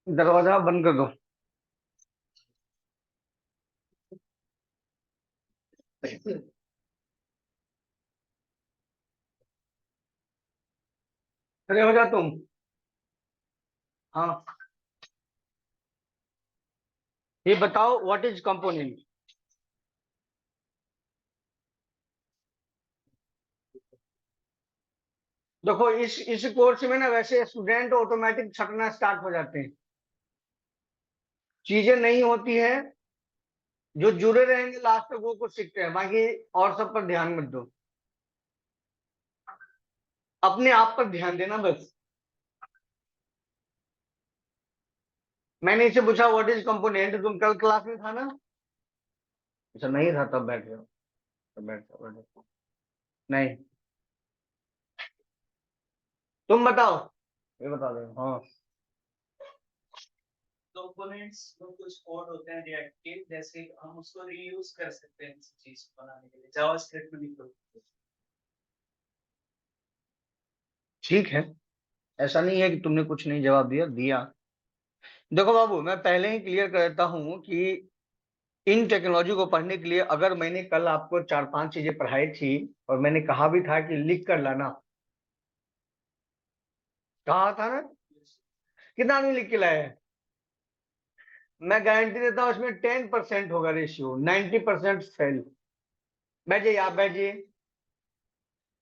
दरवाजा बंद कर दो। खड़े हो जा तुम। हाँ, ये बताओ व्हाट इज कंपोनेंट। देखो इस कोर्स में ना वैसे स्टूडेंट ऑटोमेटिक छटना स्टार्ट हो जाते हैं। चीजें नहीं होती है, जो जुड़े रहेंगे लास्ट तक वो कुछ सीखते हैं, बाकी और सब पर ध्यान मत दो। अपने आप पर ध्यान देना बस। मैंने इसे पूछा व्हाट इज कंपोनेंट, तुम कल क्लास में था ना। अच्छा नहीं था, तब बैठ जाओ। तब बैठ जाओ, बैठ जाओ। नहीं, तुम बताओ। ये बता दो। हाँ, कंपोनेंट्स में कुछ कोड होते हैं रिएक्टिव, जैसे हम उसको रीयूज कर सकते हैं किसी चीज को बनाने के लिए, जावास्क्रिप्ट में लिखो। ठीक है। ऐसा नहीं है कि तुमने कुछ नहीं जवाब दिया दिया। देखो बाबू, मैं पहले ही क्लियर कर देता हूं कि इन टेक्नोलॉजी को पढ़ने के लिए अगर मैंने कल आपको चार पांच चीजें पढ़ाई थी और मैंने कहा भी था कि लिख कर लाना, कहा था ना। कितना आदमी लिख के लाए हैं? मैं गारंटी देता हूं इसमें 10% होगा रेशियो, 90% फेल। बैठ जाइए, आप बैठ जाइए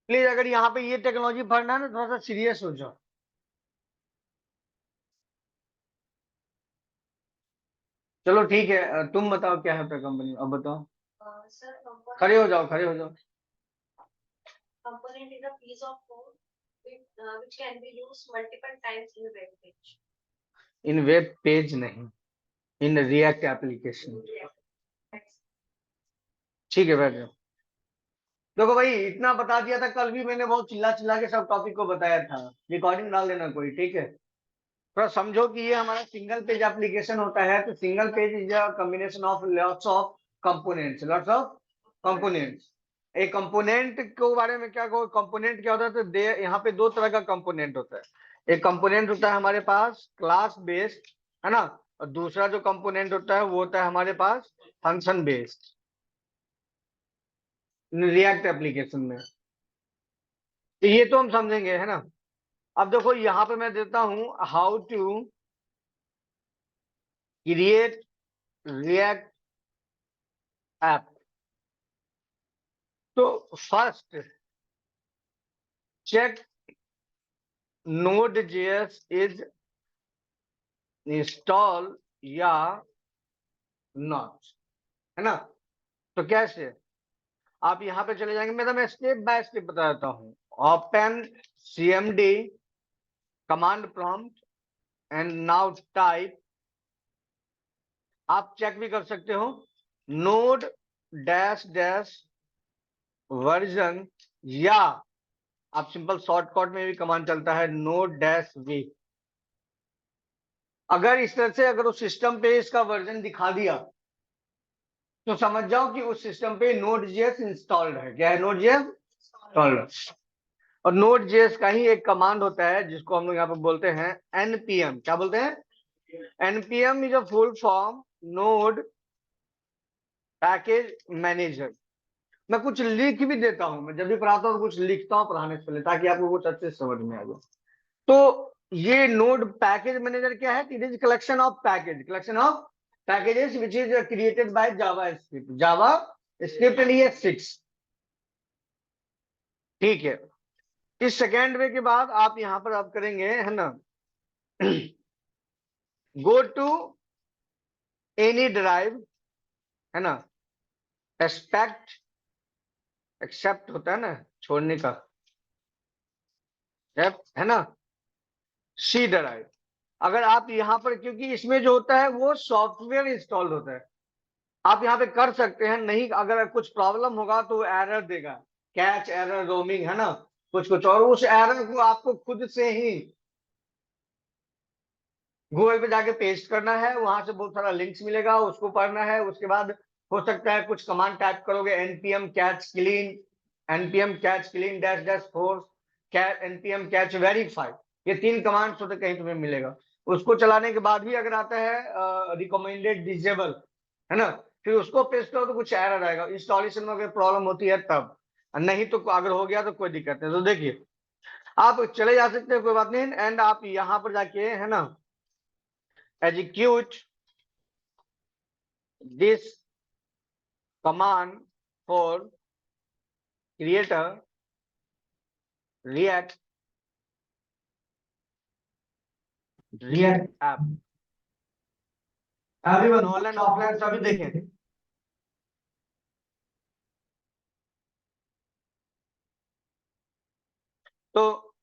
प्लीज। अगर यहाँ पे ये टेक्नोलॉजी पढ़ना है ना, थोड़ा सा सीरियस हो जाओ। चलो ठीक है, तुम बताओ क्या है कंपनी, अब बताओ। सर, खड़े हो जाओ, खड़े हो जाओ। component is a piece of code which can be used multiple times in a web page. In web page नहीं, इन रिएक्ट एप्लीकेशन। ठीक है, बैठ जाओ। देखो भाई, इतना बता दिया था कल भी मैंने, बहुत चिल्ला चिल्ला के सब टॉपिक को बताया था। रिकॉर्डिंग डाल देना कोई, ठीक है। थोड़ा समझो कि ये हमारा सिंगल पेज एप्लीकेशन होता है, तो single page is a combination of lots of components, lots of components. एक कंपोनेंट के बारे में क्या कहो, कंपोनेंट क्या होता है, तो यहाँ पे दो तरह का कंपोनेंट होता है। एक कंपोनेंट होता है हमारे पास क्लास बेस्ड, है ना। और दूसरा जो कंपोनेंट होता है वो होता है हमारे पास फंक्शन बेस्ड, रिएक्ट एप्लीकेशन में। तो ये तो हम समझेंगे, है ना। अब देखो यहाँ पे मैं देता हूं how to create react app. तो first check node JS is install या नॉट, है ना। तो कैसे, आप यहाँ पे चले जाएंगे, मैं स्टेप बाय स्टेप बता देता हूँ। Open cmd command prompt and now type, आप चेक भी कर सकते हो, नोड डैश डैश वर्जन, या आप सिंपल शॉर्टकट में भी कमांड चलता है नोड डैश वी। अगर इस तरह से अगर उस सिस्टम पे इसका वर्जन दिखा दिया तो समझ जाओ कि उस सिस्टम पे नोड जेएस इंस्टॉल्ड है। क्या है? Node JS installed. और नोड जेएस का ही एक कमांड होता है जिसको हम लोग यहाँ पे बोलते हैं एनपीएम। क्या बोलते हैं? NPM is a full form node package manager. मैं कुछ लिख भी देता हूं, मैं जब भी पढ़ाता हूँ कुछ लिखता हूँ पढ़ाने से पहले, ताकि आपको कुछ अच्छे से समझ में आ जाए। तो ये नोड पैकेज मैनेजर क्या है? It is collection of package, collection of packages which is created by Java script, Java script and ये 6। ठीक है। इस सेकेंड वे के बाद आप यहां पर आप करेंगे, है ना, गो टू एनी ड्राइव, है ना, एक्सपेक्ट, एक्सेप्ट होता है ना छोड़ने का, है ना, सी ड्राइव। अगर आप यहाँ पर, क्योंकि इसमें जो होता है वो सॉफ्टवेयर इंस्टॉल होता है, आप यहाँ पे कर सकते हैं। नहीं, अगर कुछ प्रॉब्लम होगा तो एरर देगा, कैच एरर रोमिंग, है ना, कुछ कुछ। और उस एरर को आपको खुद से ही गूगल पे जाके पेस्ट करना है, वहां से बहुत सारा लिंक्स मिलेगा, उसको पढ़ना है। उसके बाद हो सकता है कुछ कमांड टाइप करोगे, NPM catch clean, NPM catch clean dash dash force, NPM catch verify. ये 3 कमांड्स होते, कहीं तुम्हें मिलेगा। उसको चलाने के बाद भी अगर आता है रिकमेंडेड डिसेबल, है ना, फिर उसको पेस्ट करो तो कुछ एरर आएगा, इंस्टॉलेशन में अगर प्रॉब्लम होती है तब, नहीं तो अगर हो गया तो कोई दिक्कत नहीं। तो देखिए आप चले जा सकते हैं, कोई बात नहीं, एंड आप यहां पर जाके, है ना, execute this command for creator react app. Everyone online offline सभी देखें। तो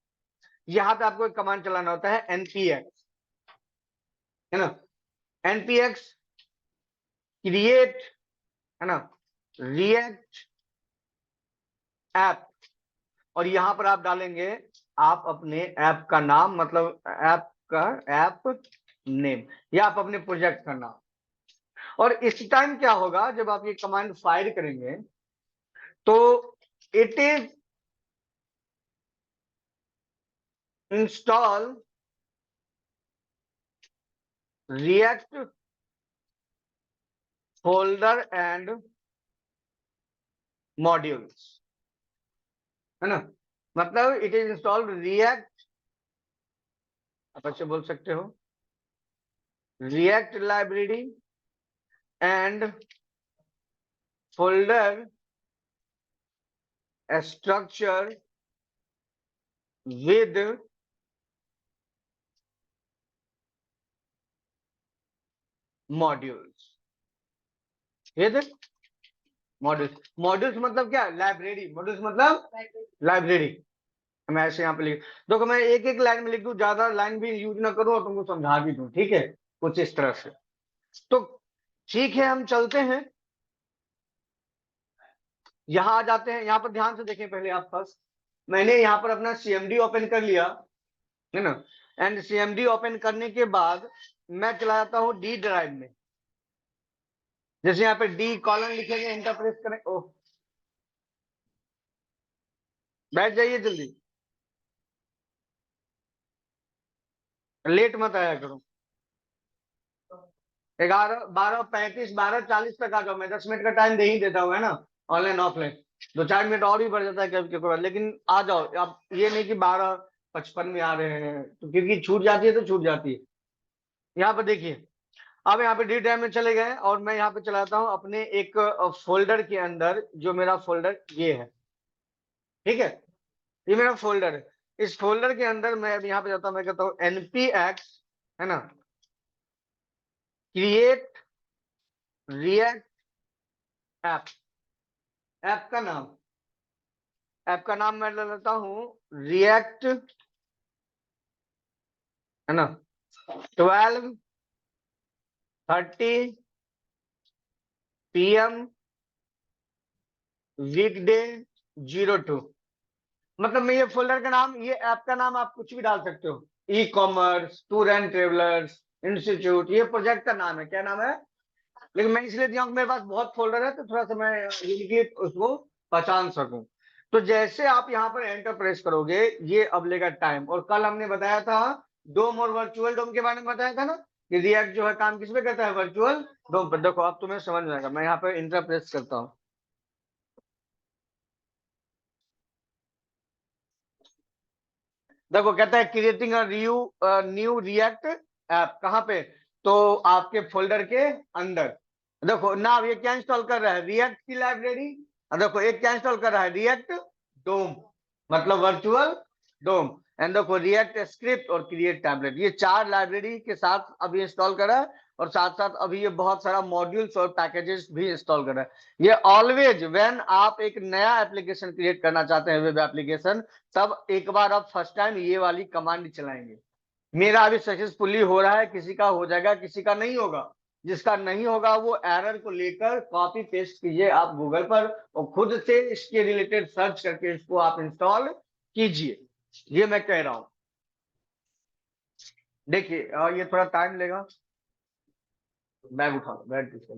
यहां पे आपको एक कमांड चलाना होता है npx, है ना, npx क्रिएट, है ना, रिएक्ट ऐप, और यहां पर आप डालेंगे आप अपने ऐप का नाम, मतलब ऐप का ऐप नेम, या आप अपने प्रोजेक्ट का नाम। और इस टाइम क्या होगा, जब आप ये कमांड फायर करेंगे तो it is install react folder and modules, है ना, मतलब इट इज इंस्टॉल रिएक्ट, आप अच्छे बोल सकते हो, react library and folder structure with modules, with modules. Modules मतलब क्या, लाइब्रेरी, मॉड्यूल्स मतलब लाइब्रेरी। मैं ऐसे यहाँ पे लिख, देखो मैं एक एक लाइन में लिख दूं, ज्यादा लाइन भी यूज ना करूं और तुमको समझा भी दूं, ठीक है, कुछ इस तरह से। तो ठीक है, हम चलते हैं, यहाँ आ जाते हैं। यहाँ पर ध्यान से देखें पहले आप फर्स्ट, मैंने यहाँ पर अपना सीएमडी ओपन कर लिया, है ना, एंड सीएमडी ओपन करने के बाद मैं चला जाता हूँ डी ड्राइव में। जैसे यहाँ पे डी कॉलन लिखेंगे, एंटर प्रेस करें, ओ बैठ जाइए जल्दी, लेट मत आया करो। 11, 12, 35, 12:40 तक आ जाओ, मैं 10 मिनट का टाइम दे ही देता हूँ, है ना, ऑनलाइन ऑफलाइन 2-4 मिनट और भी बढ़ जाता है कभी कभी, लेकिन आ जाओ। अब ये नहीं कि 12:55 में आ रहे हैं, तो क्योंकि छूट जाती है तो छूट जाती है। यहाँ पर देखिए, अब यहाँ पे डी ड्राइव में चले गए और मैं यहाँ पे चलाता हूँ अपने एक फोल्डर के अंदर, जो मेरा फोल्डर ये है, ठीक है, ये मेरा फोल्डर है। इस फोल्डर के अंदर मैं अब यहाँ पे जाता हूँ, मैं कहता हूँ npx, है ना, क्रिएट रिएक्ट ऐप, ऐप का नाम, ऐप का नाम मैं ले लेता हूँ रिएक्ट, है ना, 12:30 PM वीकडे 02। मतलब मैं ये फोल्डर का नाम, ये ऐप का नाम आप कुछ भी डाल सकते हो, e commerce, tour and travellers institute, ये प्रोजेक्ट का नाम है, क्या नाम है, लेकिन मैं इसलिए दिया हूं, मेरे पास बहुत फोल्डर है तो थोड़ा सा मैं यूनिकली उसको पहचान सकूं। तो जैसे आप यहाँ पर एंटर प्रेस करोगे, ये अब लेगा टाइम। और कल हमने बताया था डोम और वर्चुअल डोम के बारे में बताया था ना, कि रिएक्ट जो है काम किस पे करता है, वर्चुअल डोम पर। देखो अब तुम्हें समझ में आएगा, मैं यहाँ पे एंटर प्रेस करता हूँ, देखो कहता है creating a new react app, कहाँ पे, तो आपके फोल्डर के अंदर। देखो ना, अब ये क्या इंस्टॉल कर रहा है, रिएक्ट की लाइब्रेरी। देखो एक क्या इंस्टॉल कर रहा है, रिएक्ट डोम, मतलब वर्चुअल डोम, एंड देखो रिएक्ट स्क्रिप्ट और क्रिएट टैबलेट, ये 4 लाइब्रेरी के साथ अभी इंस्टॉल करा है। और साथ साथ अभी ये बहुत सारा मॉड्यूल्स और पैकेजेस भी इंस्टॉल कर रहा है। ये ऑलवेज व्हेन आप एक नया एप्लीकेशन क्रिएट करना चाहते हैं, वेब एप्लीकेशन, तब एक बार आप फर्स्ट टाइम ये वाली कमांड चलाएंगे। मेरा अभी सक्सेसफुली हो रहा है, किसी का हो जाएगा, किसी का नहीं होगा। जिसका नहीं होगा वो एरर को लेकर कॉपी पेस्ट कीजिए आप गूगल पर, और खुद से इसके रिलेटेड सर्च करके इसको आप इंस्टॉल कीजिए, ये मैं कह रहा हूं। देखिए ये थोड़ा टाइम लेगा, बैग उठा लो, बैग पीछे।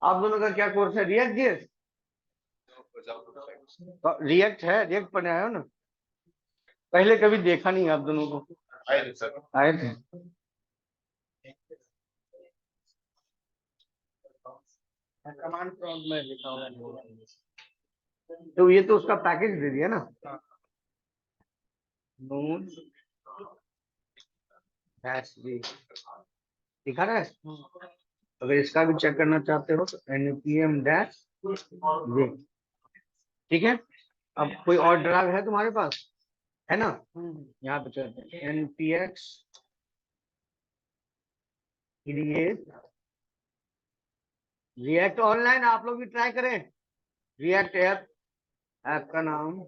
आप दोनों का क्या कोर्स है, रिएक्ट जेएस, तो रिएक्ट है, रिएक्ट पर आए हो ना, पहले कभी देखा नहीं आप दोनों को। आए थे। कमांड प्रॉम्प्ट में लिखा हुआ है। तो ये तो उसका पैकेज दे दिया ना, नोड डैश वी दिखा रहा है। अगर इसका भी चेक करना चाहते हो तो npm डैश वी, ठीक है। अब कोई और ड्राइव है तुम्हारे पास, है ना? यहाँ पे चलते हैं, npx क्रिएट रिएक्ट ऑनलाइन। आप लोग भी ट्राई करें, रिएक्ट ऐप, ऐप का नाम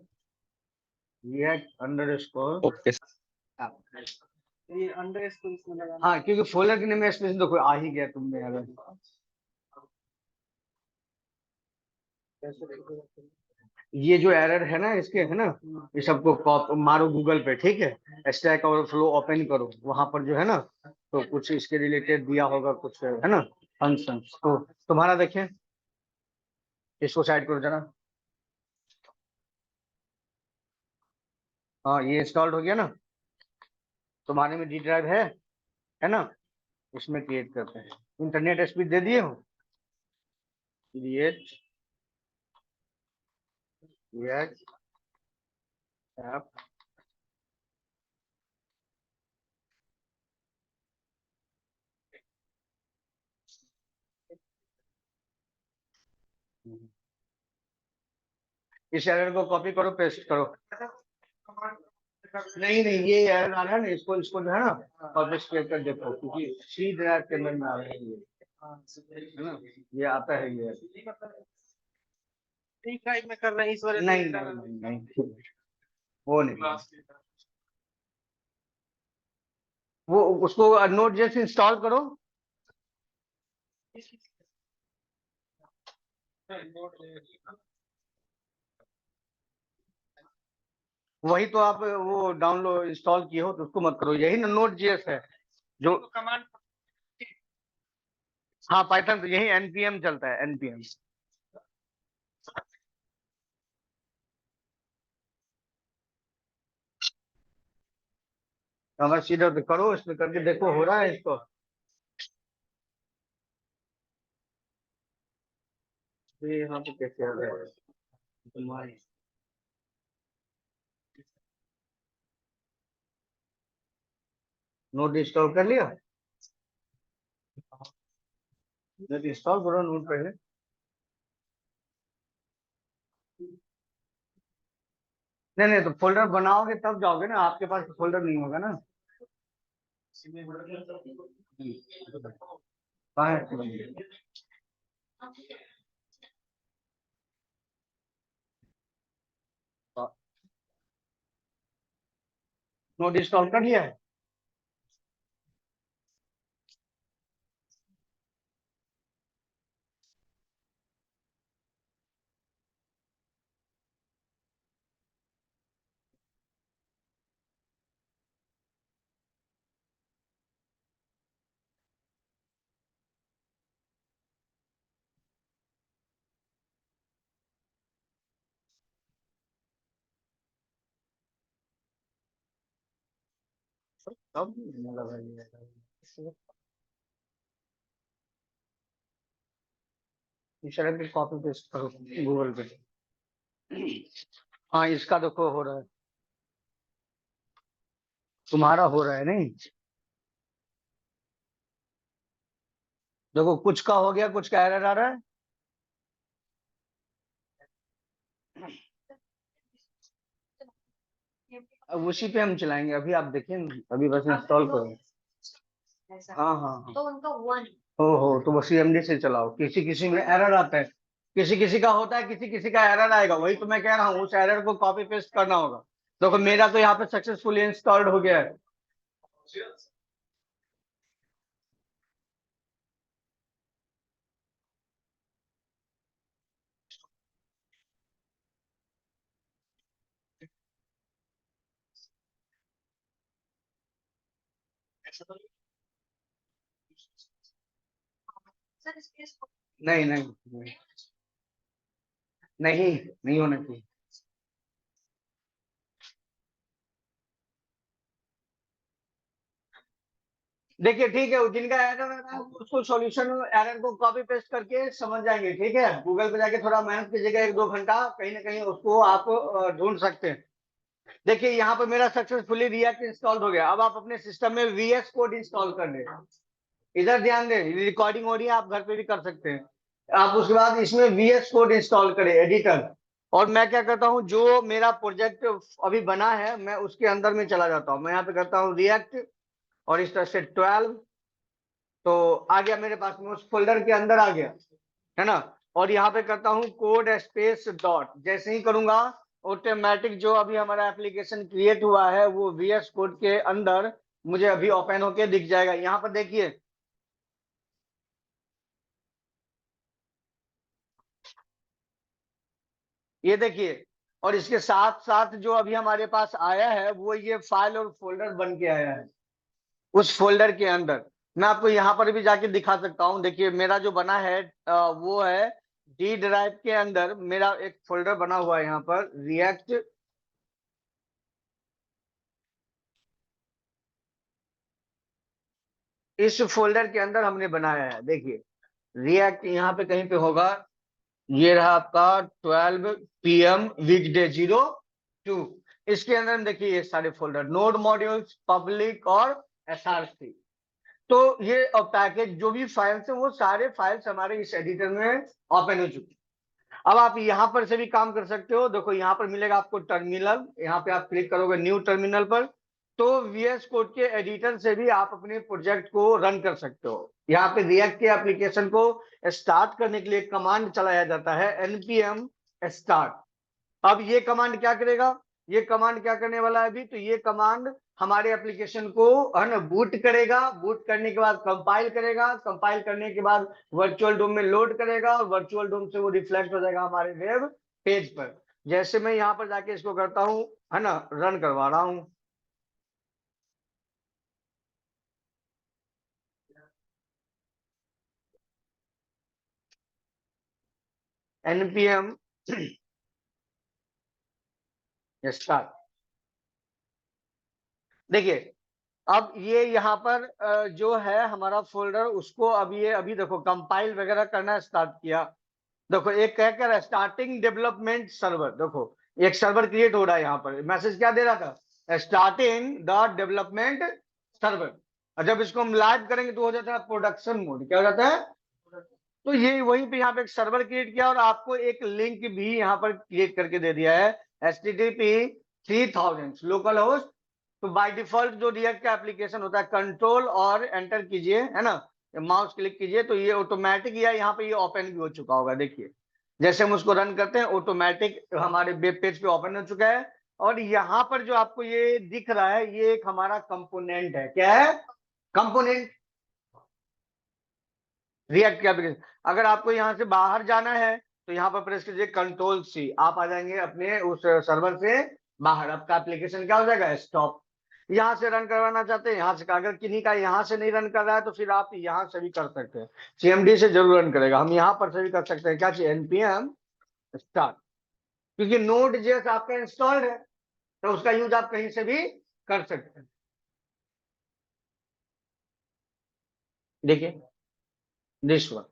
रिएक्ट अंडरस्कोर। ओके ये अंडर स्कोर इसमें लगा। हाँ, क्योंकि फोल्डर के नेम स्पेस देखो आ ही गया तुमने। अगर ये जो एरर है ना इसके, है ना, ये सबको मारो गूगल पे, ठीक है। स्टैक ओवरफ्लो ओपन करो, वहां पर जो है ना, तो कुछ इसके रिलेटेड दिया होगा, कुछ है ना फंक्शन। तो तुम्हारा देखें, इसको साइड करो जरा। हाँ, ये इंस्टॉल्ड हो गया ना, तुम्हारे में डी ड्राइव है ना, इसमें क्रिएट करते हैं। इंटरनेट स्पीड दे दिए हो, क्रिएट रिएक्ट ऐप। इस एरर को कॉपी करो, पेस्ट करो। नहीं नहीं, ये एरर आ रहा है ना, इसको इसको जो है ना पब्लिश कर देखो, क्योंकि सी ड्राइव के अंदर में आ रहा है ये, है ना, ये आता है ये। ठीक है, मैं कर रहा हूँ इस वाले नहीं नहीं नहीं नहीं, वो नहीं, वो उसको नोट जैसे इंस्टॉल करो। वही तो आप वो डाउनलोड इंस्टॉल किए हो, तो उसको मत करो, यही ना नोट जेएस है जो। कमांड। हाँ, पाइथन तो यही एनपीएम चलता है, एनपीएम। हमारा सीधा तो करो, इसमें करके देखो हो रहा है इसको। ये यहाँ पे कैसे आ रहा है तुम्हारी? नोट इंस्टॉल कर लिया? नोट इंस्टॉल करो नोट पहले। नहीं नहीं, तो फोल्डर बनाओगे तब जाओगे ना, आपके पास फोल्डर नहीं होगा ना। कहाँ है? नोट इंस्टॉल कर लिया है? तब लगा लिया। इस तरह की कॉपी पेस्ट करो गूगल पे। हाँ, इसका देखो हो रहा है, तुम्हारा हो रहा है नहीं। देखो कुछ का हो गया, कुछ का एरर आ रहा है। अब उसी पे हम चलाएंगे, अभी आप देखिए ना, अभी बस इंस्टॉल करो। हाँ हाँ हाँ, तो उनका वन। हो तो बस सीएमडी से चलाओ। किसी किसी में एरर आता है, किसी किसी का होता है, किसी किसी का एरर आएगा। वही तो मैं कह रहा हूँ, उस एरर को कॉपी पेस्ट करना होगा। देखो मेरा तो यहाँ पे सक्सेसफुली इंस्टॉल्ड हो गया है। सर इसके नहीं नहीं नहीं, नहीं, नहीं होना चाहिए। देखिए ठीक है, जिनका एरर है वो उसको सॉल्यूशन एरर को कॉपी पेस्ट करके समझ जाएंगे, ठीक है। गूगल पे जाके थोड़ा मेहनत कीजिएगा, 1-2 घंटा कहीं ना कहीं उसको आप ढूंढ सकते हैं। देखिए यहाँ पे मेरा सक्सेसफुली रिएक्ट इंस्टॉल हो गया। अब आप अपने सिस्टम में वीएस कोड इंस्टॉल कर ले। इधर ध्यान दें, रिकॉर्डिंग हो रही है, आप घर पे भी कर सकते हैं। आप उसके बाद इसमें वीएस कोड इंस्टॉल करें, एडिटर। और मैं क्या करता हूँ, जो मेरा प्रोजेक्ट अभी बना है मैं उसके अंदर में चला जाता हूँ। मैं यहाँ पे करता हूँ रिएक्ट और इस तरह से 12, तो आ गया मेरे पास में, उस फोल्डर के अंदर आ गया, है ना। और यहाँ पे करता हूँ कोड स्पेस डॉट, जैसे ही करूंगा ऑटोमेटिक जो अभी हमारा एप्लीकेशन क्रिएट हुआ है वो वीएस कोड के अंदर मुझे अभी ओपन होके दिख जाएगा। यहाँ पर देखिए, ये देखिए। और इसके साथ साथ जो अभी हमारे पास आया है वो ये फाइल और फोल्डर बन के आया है उस फोल्डर के अंदर। मैं आपको यहाँ पर भी जाके दिखा सकता हूँ। देखिए मेरा जो बना है वो है डी ड्राइव के अंदर मेरा एक फोल्डर बना हुआ है यहाँ पर रिएक्ट। इस फोल्डर के अंदर हमने बनाया है, देखिए रिएक्ट यहाँ पे कहीं पे होगा। ये रहा आपका 12 PM वीकडे 02। इसके अंदर हम देखिए ये सारे फोल्डर, नोड मॉड्यूल्स, पब्लिक और एसआरसी। तो ये पैकेज जो भी फाइल्स है वो सारे फाइल्स हमारे इस एडिटर में ओपन हो चुके हैं। अब आप यहाँ पर से भी काम कर सकते हो। देखो यहाँ पर मिलेगा आपको टर्मिनल, यहाँ पे आप क्लिक करोगे न्यू टर्मिनल पर, तो वीएस कोड के एडिटर से भी आप अपने प्रोजेक्ट को रन कर सकते हो। यहाँ पे रिएक्ट के एप्लीकेशन को स्टार्ट करने के लिए कमांड चलाया जाता है npm स्टार्ट। अब ये कमांड क्या करेगा, ये कमांड क्या करने वाला है अभी, तो ये कमांड हमारे एप्लीकेशन को है ना बूट करेगा। बूट करने के बाद कंपाइल करेगा, कंपाइल करने के बाद वर्चुअल डोम में लोड करेगा और वर्चुअल डोम से वो रिफ्लेक्ट हो जाएगा हमारे वेब पेज पर। जैसे मैं यहाँ पर जाके इसको करता हूँ, है ना, रन करवा रहा हूँ। npm start. देखिए अब ये यहाँ पर जो है हमारा फोल्डर, उसको अब ये अभी देखो कंपाइल वगैरह करना स्टार्ट किया। देखो एक कह कर स्टार्टिंग डेवलपमेंट सर्वर, देखो एक सर्वर क्रिएट हो रहा है। यहाँ पर मैसेज क्या दे रहा था, स्टार्टिंग द डेवलपमेंट सर्वर। और जब इसको हम लाइव करेंगे तो हो जाता है प्रोडक्शन मोड। क्या हो जाता है, तो ये वहीं पे यहाँ पे एक सर्वर क्रिएट किया और आपको एक लिंक भी यहाँ पर क्रिएट करके दे दिया है, HTTP 3000 लोकल होस्ट। तो बाय डिफॉल्ट जो रिएक्ट का एप्लीकेशन होता है, कंट्रोल और एंटर कीजिए, है ना, माउस क्लिक कीजिए तो ये ऑटोमेटिक या यहाँ पे ये ओपन भी हो चुका होगा। देखिए जैसे हम उसको रन करते हैं ऑटोमेटिक हमारे वेब पेज पे ओपन हो चुका है। और यहाँ पर जो आपको ये दिख रहा है ये एक हमारा कंपोनेंट है। क्या है, कंपोनेंट रिएक्ट के एप्लीकेशन। अगर आपको यहाँ से बाहर जाना है तो यहाँ पर प्रेस कीजिए Ctrl+C, आप आ जाएंगे अपने उस सर्वर से बाहर। आपका एप्लीकेशन क्या हो जाएगा, स्टॉप। यहाँ से रन करवाना चाहते हैं यहाँ से, अगर किन्हीं का यहाँ से नहीं रन कर रहा है तो फिर आप यहाँ से भी कर सकते हैं। CMD से जरूर रन करेगा, हम यहाँ पर से भी कर सकते हैं। क्या चाहिए, npm स्टार्ट, क्योंकि नोड जेएस आपका इंस्टॉल्ड है तो उसका यूज आप कहीं से भी कर सकते हैं। देखिए दिस वन,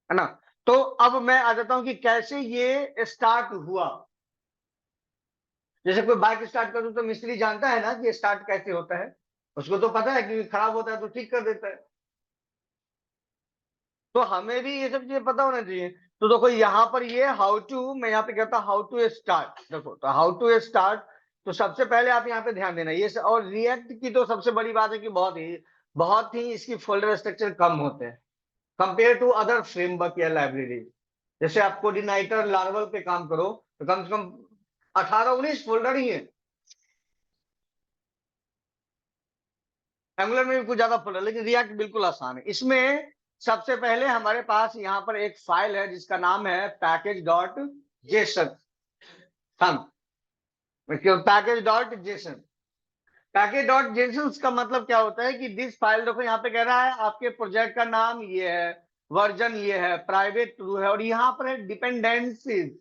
है ना। तो अब मैं आ जाता हूं कि कैसे ये स्टार्ट हुआ। जैसे कोई बाइक स्टार्ट करूं तो मिस्त्री जानता है ना कि स्टार्ट कैसे होता है, उसको तो पता है कि खराब होता है तो ठीक कर देता है। तो हमें भी ये सब चीजें पता होना चाहिए। तो देखो यहाँ पर ये हाउ टू, मैं यहाँ पे कहता हूँ हाउ टू स्टार्ट। देखो तो हाउ टू स्टार्ट, तो सबसे पहले आप यहाँ पे ध्यान देना ये और रिएक्ट की तो सबसे बड़ी बात है कि बहुत ही इसकी फोल्डर स्ट्रक्चर कम होते हैं कंपेयर टू अदर फ्रेमवर्क या लाइब्रेरी। जैसे आप कोऑर्डिनेटर लार्वल पे काम करो तो कम से कम 18-19 फोल्डर ही है। एंगुलर में भी कुछ ज्यादा फोल्डर, लेकिन रिएक्ट बिल्कुल आसान है। इसमें सबसे पहले हमारे पास यहाँ पर एक फाइल है जिसका नाम है package.json। पैकेज.json, पैकेज.json का मतलब क्या होता है कि दिस फाइल, देखो यहाँ पे कह रहा है आपके प्रोजेक्ट का नाम ये है, वर्जन ये है, प्राइवेट टू है, और यहाँ पर है डिपेंडेंसीज।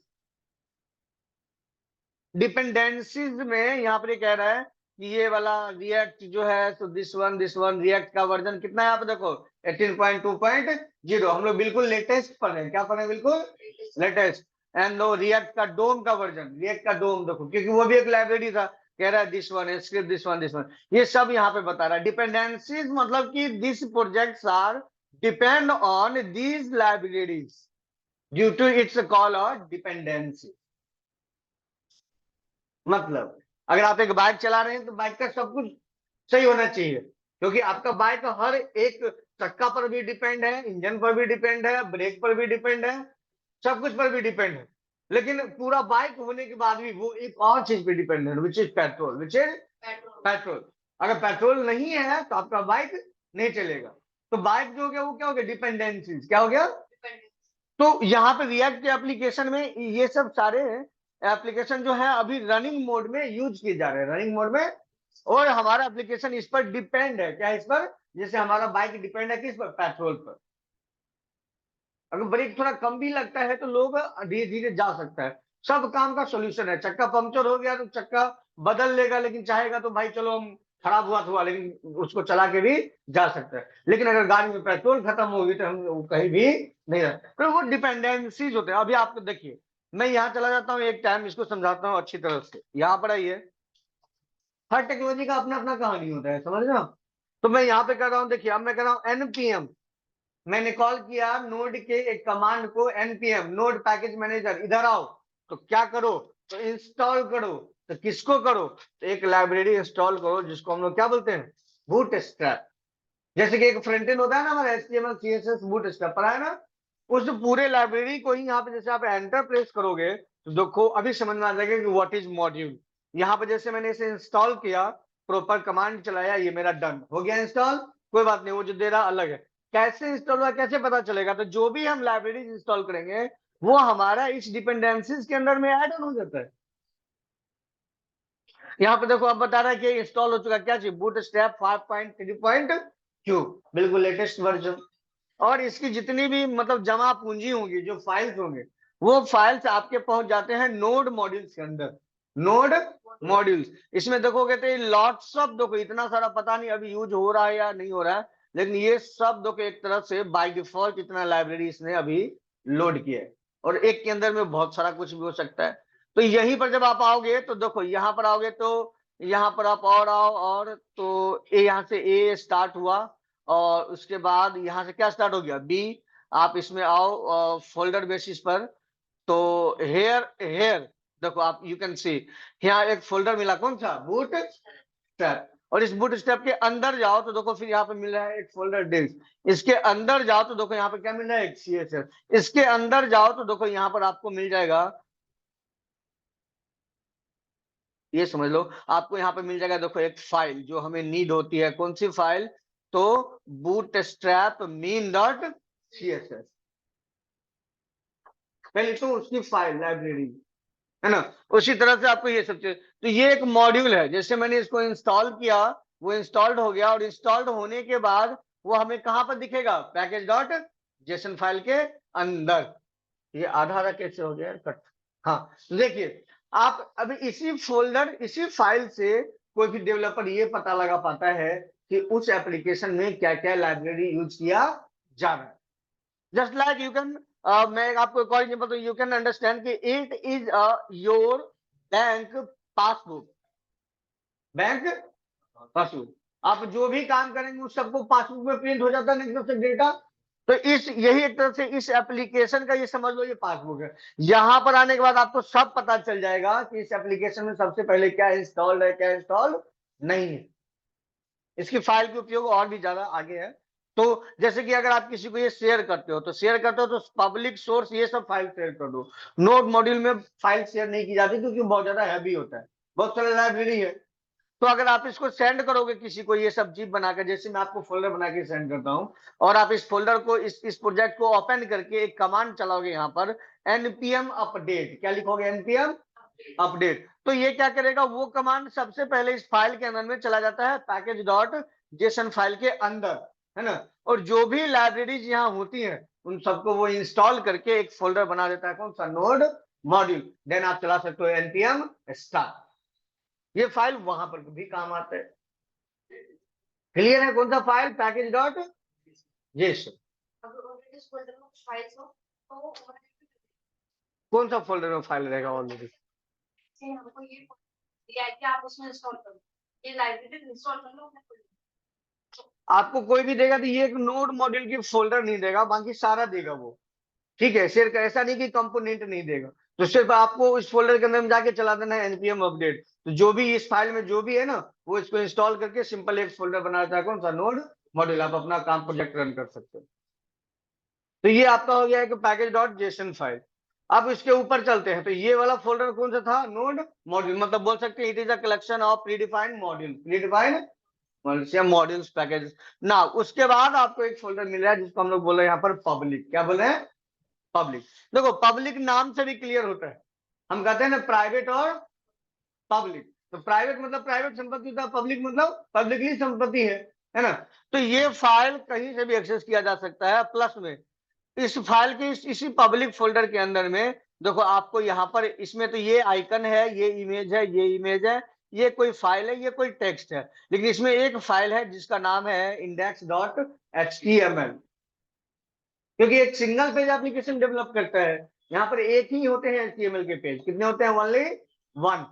डिपेंडेंसीज में यहाँ पर ये कह रहा है कि ये वाला रिएक्ट जो है, तो दिस वन रिएक्ट का वर्जन कितना है, यहाँ पे देखो 18.2.0। हम लोग बिल्कुल लेटेस्ट पढ़ रहे हैं, क्या पढ़ रहे हैं, बिल्कुल लेटेस्ट। एंड नो रिएक्ट का डोम का वर्जन, रिएक्ट का डोम देखो, क्योंकि वो भी एक लाइब्रेरी था, कह रहा है this one script, this one, ये सब यहाँ पे बता रहा है। डिपेंडेंसीज मतलब कि this projects are depend on these libraries due to its call और डिपेंडेंसी। मतलब अगर आप एक बाइक चला रहे हैं तो बाइक का सब कुछ सही होना चाहिए, क्योंकि आपका बाइक हर एक चक्का पर भी डिपेंड है, इंजन पर भी डिपेंड है, ब्रेक पर भी डिपेंड है, सब कुछ पर भी डिपेंड है। लेकिन पूरा बाइक होने के बाद भी वो एक और चीज पे डिपेंड है, which is petrol, which is petrol. अगर पेट्रोल नहीं है तो आपका बाइक नहीं चलेगा। तो बाइक जो हो गया वो क्या हो गया, डिपेंडेंसीज, क्या हो गया। तो यहाँ पे रिएक्ट के एप्लीकेशन में ये सब सारे एप्लीकेशन जो है अभी रनिंग मोड में यूज किए जा रहे हैं, रनिंग मोड में, और हमारा एप्लीकेशन इस पर डिपेंड है, क्या इस पर, जैसे हमारा बाइक डिपेंड है किस पर, पेट्रोल पर। अगर ब्रेक थोड़ा कम भी लगता है तो लोग धीरे धीरे जा सकता है, सब काम का सोल्यूशन है। चक्का पंक्चर हो गया तो चक्का बदल लेगा, लेकिन चाहेगा तो भाई चलो हम, खराब हुआ तो हुआ, लेकिन उसको चला के भी जा सकता है। लेकिन अगर गाड़ी में पेट्रोल खत्म होगी तो हम कहीं भी नहीं रहते, तो वो डिपेंडेंसीज होते हैं। अभी आपको देखिए, मैं यहाँ चला जाता हूँ एक टाइम, इसको समझाता हूँ अच्छी तरह से। यहाँ पर आइए, हर टेक्नोलॉजी का अपना अपना कहानी होता है, समझ रहे हो। तो मैं यहाँ पे कर रहा हूँ, देखिए अब मैं कर रहा हूँ एनपीएम। मैंने कॉल किया नोड के एक कमांड को, एनपीएम नोड पैकेज मैनेजर, इधर आओ। तो क्या करो, तो इंस्टॉल करो। तो किसको करो, तो एक लाइब्रेरी इंस्टॉल करो जिसको हम लोग क्या बोलते हैं, बूटस्ट्रैप। जैसे कि एक फ्रंट एंड होता है ना हमारा, एचटीएमएल सीएसएस बूटस्ट्रैप पढ़ा है ना, उस पूरे लाइब्रेरी को ही यहाँ पे जैसे आप एंटर प्रेस करोगे तो देखो अभी समझ में आ जाएगा कि व्हाट इज मॉड्यूल। यहाँ पे जैसे मैंने इसे इंस्टॉल किया, प्रॉपर कमांड चलाया, ये मेरा डन हो गया इंस्टॉल। कोई बात नहीं, वो जो दे रहा अलग है। कैसे इंस्टॉल हुआ, कैसे पता चलेगा, तो जो भी हम लाइब्रेरी इंस्टॉल करेंगे वो हमारा इस डिपेंडेंसीज के अंदर में ऐड ऑन हो जाता है। यहाँ पे देखो अब बता रहा है कि इंस्टॉल हो चुका, क्या चाहिए, बूटस्ट्रैप 5.3.2, बिल्कुल लेटेस्ट वर्जन। और इसकी जितनी भी मतलब जमा पूंजी होंगी, जो फाइल्स होंगे, वो फाइल्स आपके पहुंच जाते हैं नोड मॉड्यूल्स के अंदर, नोड मॉड्यूल्स। इसमें देखोगे तो लॉट्स ऑफ, देखो इतना सारा पता नहीं अभी यूज हो रहा है या नहीं हो रहा है, लेकिन ये सब देखो एक तरह से बाय डिफॉल्ट इतना लाइब्रेरी इसने अभी लोड किया है, और एक के अंदर में बहुत सारा कुछ भी हो सकता है। तो यहीं पर जब आप आओगे तो देखो, यहाँ पर आओगे तो यहाँ पर आप और आओ, और तो ए, यहाँ से ए स्टार्ट हुआ, और उसके बाद यहाँ से क्या स्टार्ट हो गया, बी। आप इसमें आओ फोल्डर बेसिस पर, तो हेयर हेयर देखो आप, यू कैन सी यहाँ एक फोल्डर मिला, कौन सा, बूट स्टेप। और इस बूट स्टेप के अंदर जाओ तो देखो फिर यहाँ पे मिल रहा है एक फोल्डर डिस्क। इसके अंदर जाओ तो देखो यहाँ पे क्या मिल रहा है, एक सीएसएस। इसके अंदर जाओ तो देखो यहाँ पर आपको मिल जाएगा, ये समझ लो, आपको यहाँ पे मिल जाएगा देखो एक फाइल जो हमें नीड होती है, कौन सी फाइल, तो बूटस्ट्रैप mean.css, पहले तो उसकी फाइल लाइब्रेरी है ना। उसी तरह से आपको ये सब चीज, तो ये एक मॉड्यूल है, जैसे मैंने इसको इंस्टॉल किया, वो इंस्टॉल्ड हो गया, और इंस्टॉल्ड होने के बाद वो हमें कहां पर दिखेगा, पैकेज डॉट जेसन फाइल के अंदर। ये आधा आधा कैसे हो गया कट। हाँ, तो देखिए आप अभी इसी फोल्डर, इसी फाइल से कोई भी डेवलपर ये पता लगा पाता है कि उस एप्लीकेशन में क्या क्या लाइब्रेरी यूज किया जा रहा है। जस्ट लाइक यू कैन, मैं आपको एक और एग्जांपल दूं, यू कैन अंडरस्टैंड कि it is your bank passbook, bank passbook. आप जो भी काम करेंगे उस सबको पासबुक में प्रिंट हो जाता है ना, डेटा। तो इस यही एक तरह से इस एप्लीकेशन का ये समझ लो, ये पासबुक है। यहां पर आने के बाद आपको सब पता चल जाएगा कि इस एप्लीकेशन में सबसे पहले क्या इंस्टॉल्ड है, क्या इंस्टॉल नहीं है। इसकी फाइल के उपयोग और भी ज्यादा आगे है। तो जैसे कि अगर आप किसी को ये शेयर करते हो, तो शेयर करते हो तो पब्लिक सोर्स ये सब फाइल शेयर कर दो। नोड मॉड्यूल में फाइल शेयर नहीं की जाती क्योंकि बहुत ज्यादा हैवी होता है, बहुत सारे लाइब्रेरी है। तो अगर आप इसको सेंड करोगे किसी को, ये सब जीप बनाकर, जैसे मैं आपको फोल्डर बना के सेंड करता हूँ, और आप इस फोल्डर को, इस प्रोजेक्ट को ओपन करके एक कमांड चलाओगे यहाँ पर, एनपीएम अपडेट, क्या लिखोगे, एनपीएम अपडेट। तो ये क्या करेगा, वो कमांड सबसे पहले इस फाइल के अंदर में चला जाता है, पैकेज डॉट जेसन फाइल के अंदर। है ना, और जो भी लाइब्रेरीज यहाँ होती हैं उन सबको वो इंस्टॉल करके एक फोल्डर बना देता है, कौन सा, नोड मॉड्यूल। देन आप चला सकते हो npm स्टार्ट, ये फाइल वहां पर भी काम आता है। क्लियर है, कौन सा फाइल, पैकेज डॉट जेसन। कौन सा फोल्डर में फाइल रहेगा ऑलरेडी, हमको ये दिया है कि आप उसमें इंस्टॉल करो, ये लाइब्रेरी इंस्टॉल कर लो। आपको कोई भी देगा तो ये एक नोड मॉड्यूल की फोल्डर नहीं देगा, बाकी सारा देगा वो, ठीक है। सिर्फ ऐसा नहीं कि कंपोनेंट नहीं देगा, तो सिर्फ आपको इस फोल्डर के अंदर में जाके चला देना है npm अपडेट, तो जो भी इस फाइल में जो भी है ना वो इसको इंस्टॉल करके सिंपल एक फोल्डर बना देता है, कौन सा, नोड मॉड्यूल। आप अपना काम प्रोजेक्ट रन कर सकते हो। तो ये आपका हो गया एक पैकेज डॉट जेसन फाइल। अब इसके ऊपर चलते हैं, तो ये वाला फोल्डर कौन सा था, नोड मॉड्यूल, मतलब बोल सकते हैं it is a collection of predefined module, predefined modules package ना। उसके बाद आपको एक फोल्डर मिल रहा है जिसको हम लोग बोल रहे हैं यहाँ पर पब्लिक, क्या बोले हैं, पब्लिक। देखो पब्लिक नाम से भी क्लियर होता है, हम कहते हैं ना प्राइवेट और पब्लिक, तो प्राइवेट मतलब प्राइवेट संपत्ति होता है, पब्लिक मतलब पब्लिकली संपत्ति है ना। तो ये फाइल कहीं से भी एक्सेस किया जा सकता है। प्लस में इस फाइल के इसी पब्लिक फोल्डर के अंदर में देखो आपको यहाँ पर, इसमें तो ये आइकन है, ये इमेज है, ये इमेज है, ये कोई फाइल है, ये कोई टेक्स्ट है, लेकिन इसमें एक फाइल है जिसका नाम है index.html, क्योंकि एक सिंगल पेज एप्लीकेशन डेवलप करता है। यहाँ पर एक ही होते हैं HTML के पेज, कितने होते हैं, ओनली वन।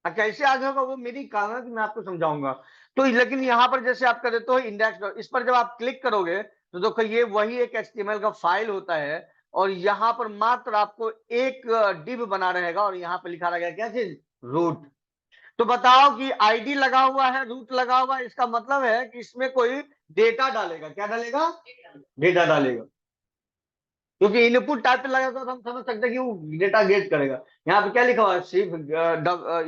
कैसे आगे होगा वो मेरी कारण मैं आपको समझाऊंगा। तो लेकिन यहाँ पर जैसे आप कर देते हो इंडेक्स, इस पर जब आप क्लिक करोगे तो देखो ये वही एक HTML का फाइल होता है, और यहाँ पर मात्र आपको एक डिव बना रहेगा, और यहाँ पर लिखा रहेगा क्या चीज, रूट। तो बताओ कि आईडी लगा हुआ है, रूट लगा हुआ है, इसका मतलब है कि इसमें कोई डेटा डालेगा, क्या डालेगा, डेटा डालेगा, क्योंकि इनपुट टाइप पे लगा तो हम समझ सकते हैं कि वो डेटा गेट करेगा। यहाँ पे क्या लिखा हुआ है, सिर्फ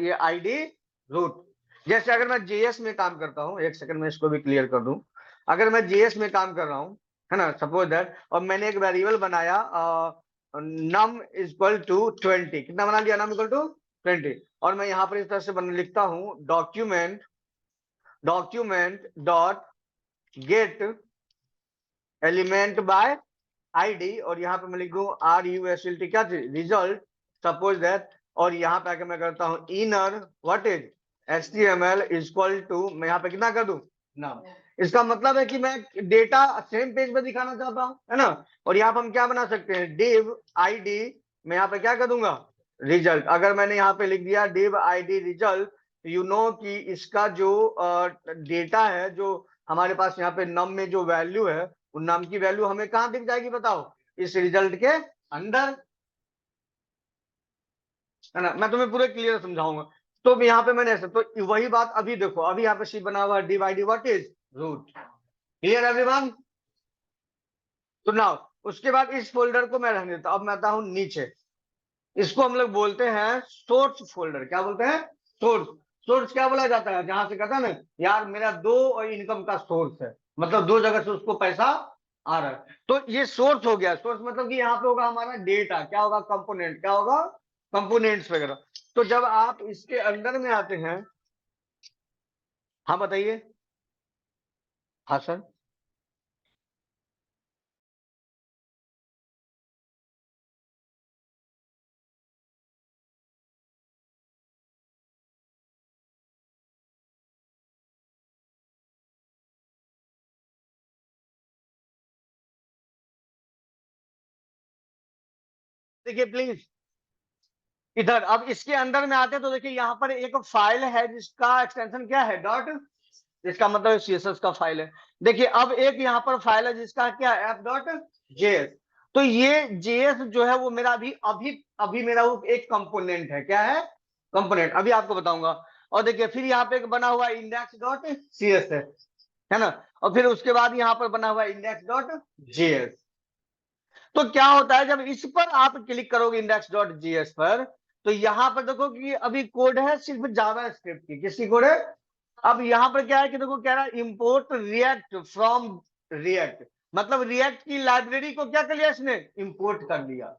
ये आईडी रूट। जैसे अगर मैं जेएस में काम करता हूँ, एक सेकंड में इसको भी क्लियर कर दूं, अगर मैं जेएस में काम कर रहा हूँ, है ना, सपोज दैट, और मैंने एक वेरिएबल बनाया num इक्वल टू 20, कितना बना लिया, num इक्वल टू 20, और मैं यहाँ पर इस तरह से लिखता हूँ document dot get element by ID, और यहाँ पे मैं लिख दूं RUSLT, क्या चीज, रिजल्ट, सपोज दैट, और यहाँ पे आके मैं करता हूँ inner what is HTML equal to, मैं यहाँ पे कितना कर दूं, नाम। इसका मतलब है कि मैं डेटा सेम पेज पे दिखाना चाहता हूँ, है ना। और यहाँ पे हम क्या बना सकते हैं, div id, मैं यहाँ पे क्या कर दूंगा, रिजल्ट। अगर मैंने यहाँ पे लिख दिया div id result, you know कि इसका जो डेटा है, जो हमारे पास यहाँ पे नम में जो वैल्यू है, उन नाम की वैल्यू हमें कहां दिख जाएगी, बताओ, इस रिजल्ट के अंदर, है ना। मैं तुम्हें पूरे क्लियर समझाऊंगा। तो यहाँ पे मैंने ऐसा, तो वही बात अभी देखो, अभी यहाँ पे सी बना हुआ divide what is root, clear everyone. तो नाउ उसके बाद इस फोल्डर को मैं रहने देता हूं, अब मैं आता हूं नीचे, इसको हम लोग बोलते हैं सोर्स फोल्डर, क्या बोलते हैं, सोर्स। सोर्स क्या बोला जाता है, जहां से कहता है ना यार मेरा दो इनकम का सोर्स है, मतलब दो जगह से उसको पैसा आ रहा है, तो ये सोर्स हो गया। सोर्स मतलब कि यहाँ पे होगा हमारा डेटा, क्या होगा, कंपोनेंट, क्या होगा, कंपोनेंट्स वगैरह। तो जब आप इसके अंदर में आते हैं, हाँ बताइए, हाँ सर, देखिए प्लीज इधर, अब इसके अंदर में आते हैं तो देखिए यहाँ पर एक फाइल है जिसका एक्सटेंशन क्या है, डॉट, जिसका मतलब CSS का फाइल है। देखिए अब एक यहाँ पर फाइल है जिसका क्या है, app.js। तो ये जेएस जो है वो मेरा अभी अभी अभी मेरा वो एक कंपोनेंट है, क्या है, कंपोनेंट, अभी आपको बताऊंगा। और देखिए फिर यहाँ पे एक बना हुआ index.css, है ना, और फिर उसके बाद यहाँ पर बना हुआ index.js। तो क्या होता है जब इस पर आप क्लिक करोगे index.js पर, तो यहां पर देखो कि अभी कोड है सिर्फ जावा स्क्रिप्ट की, किसकी कोड है। अब यहां पर क्या है कि देखो कह रहा है इंपोर्ट रिएक्ट फ्रॉम रिएक्ट, मतलब रिएक्ट की लाइब्रेरी को क्या कर लिया इसने, इंपोर्ट कर लिया,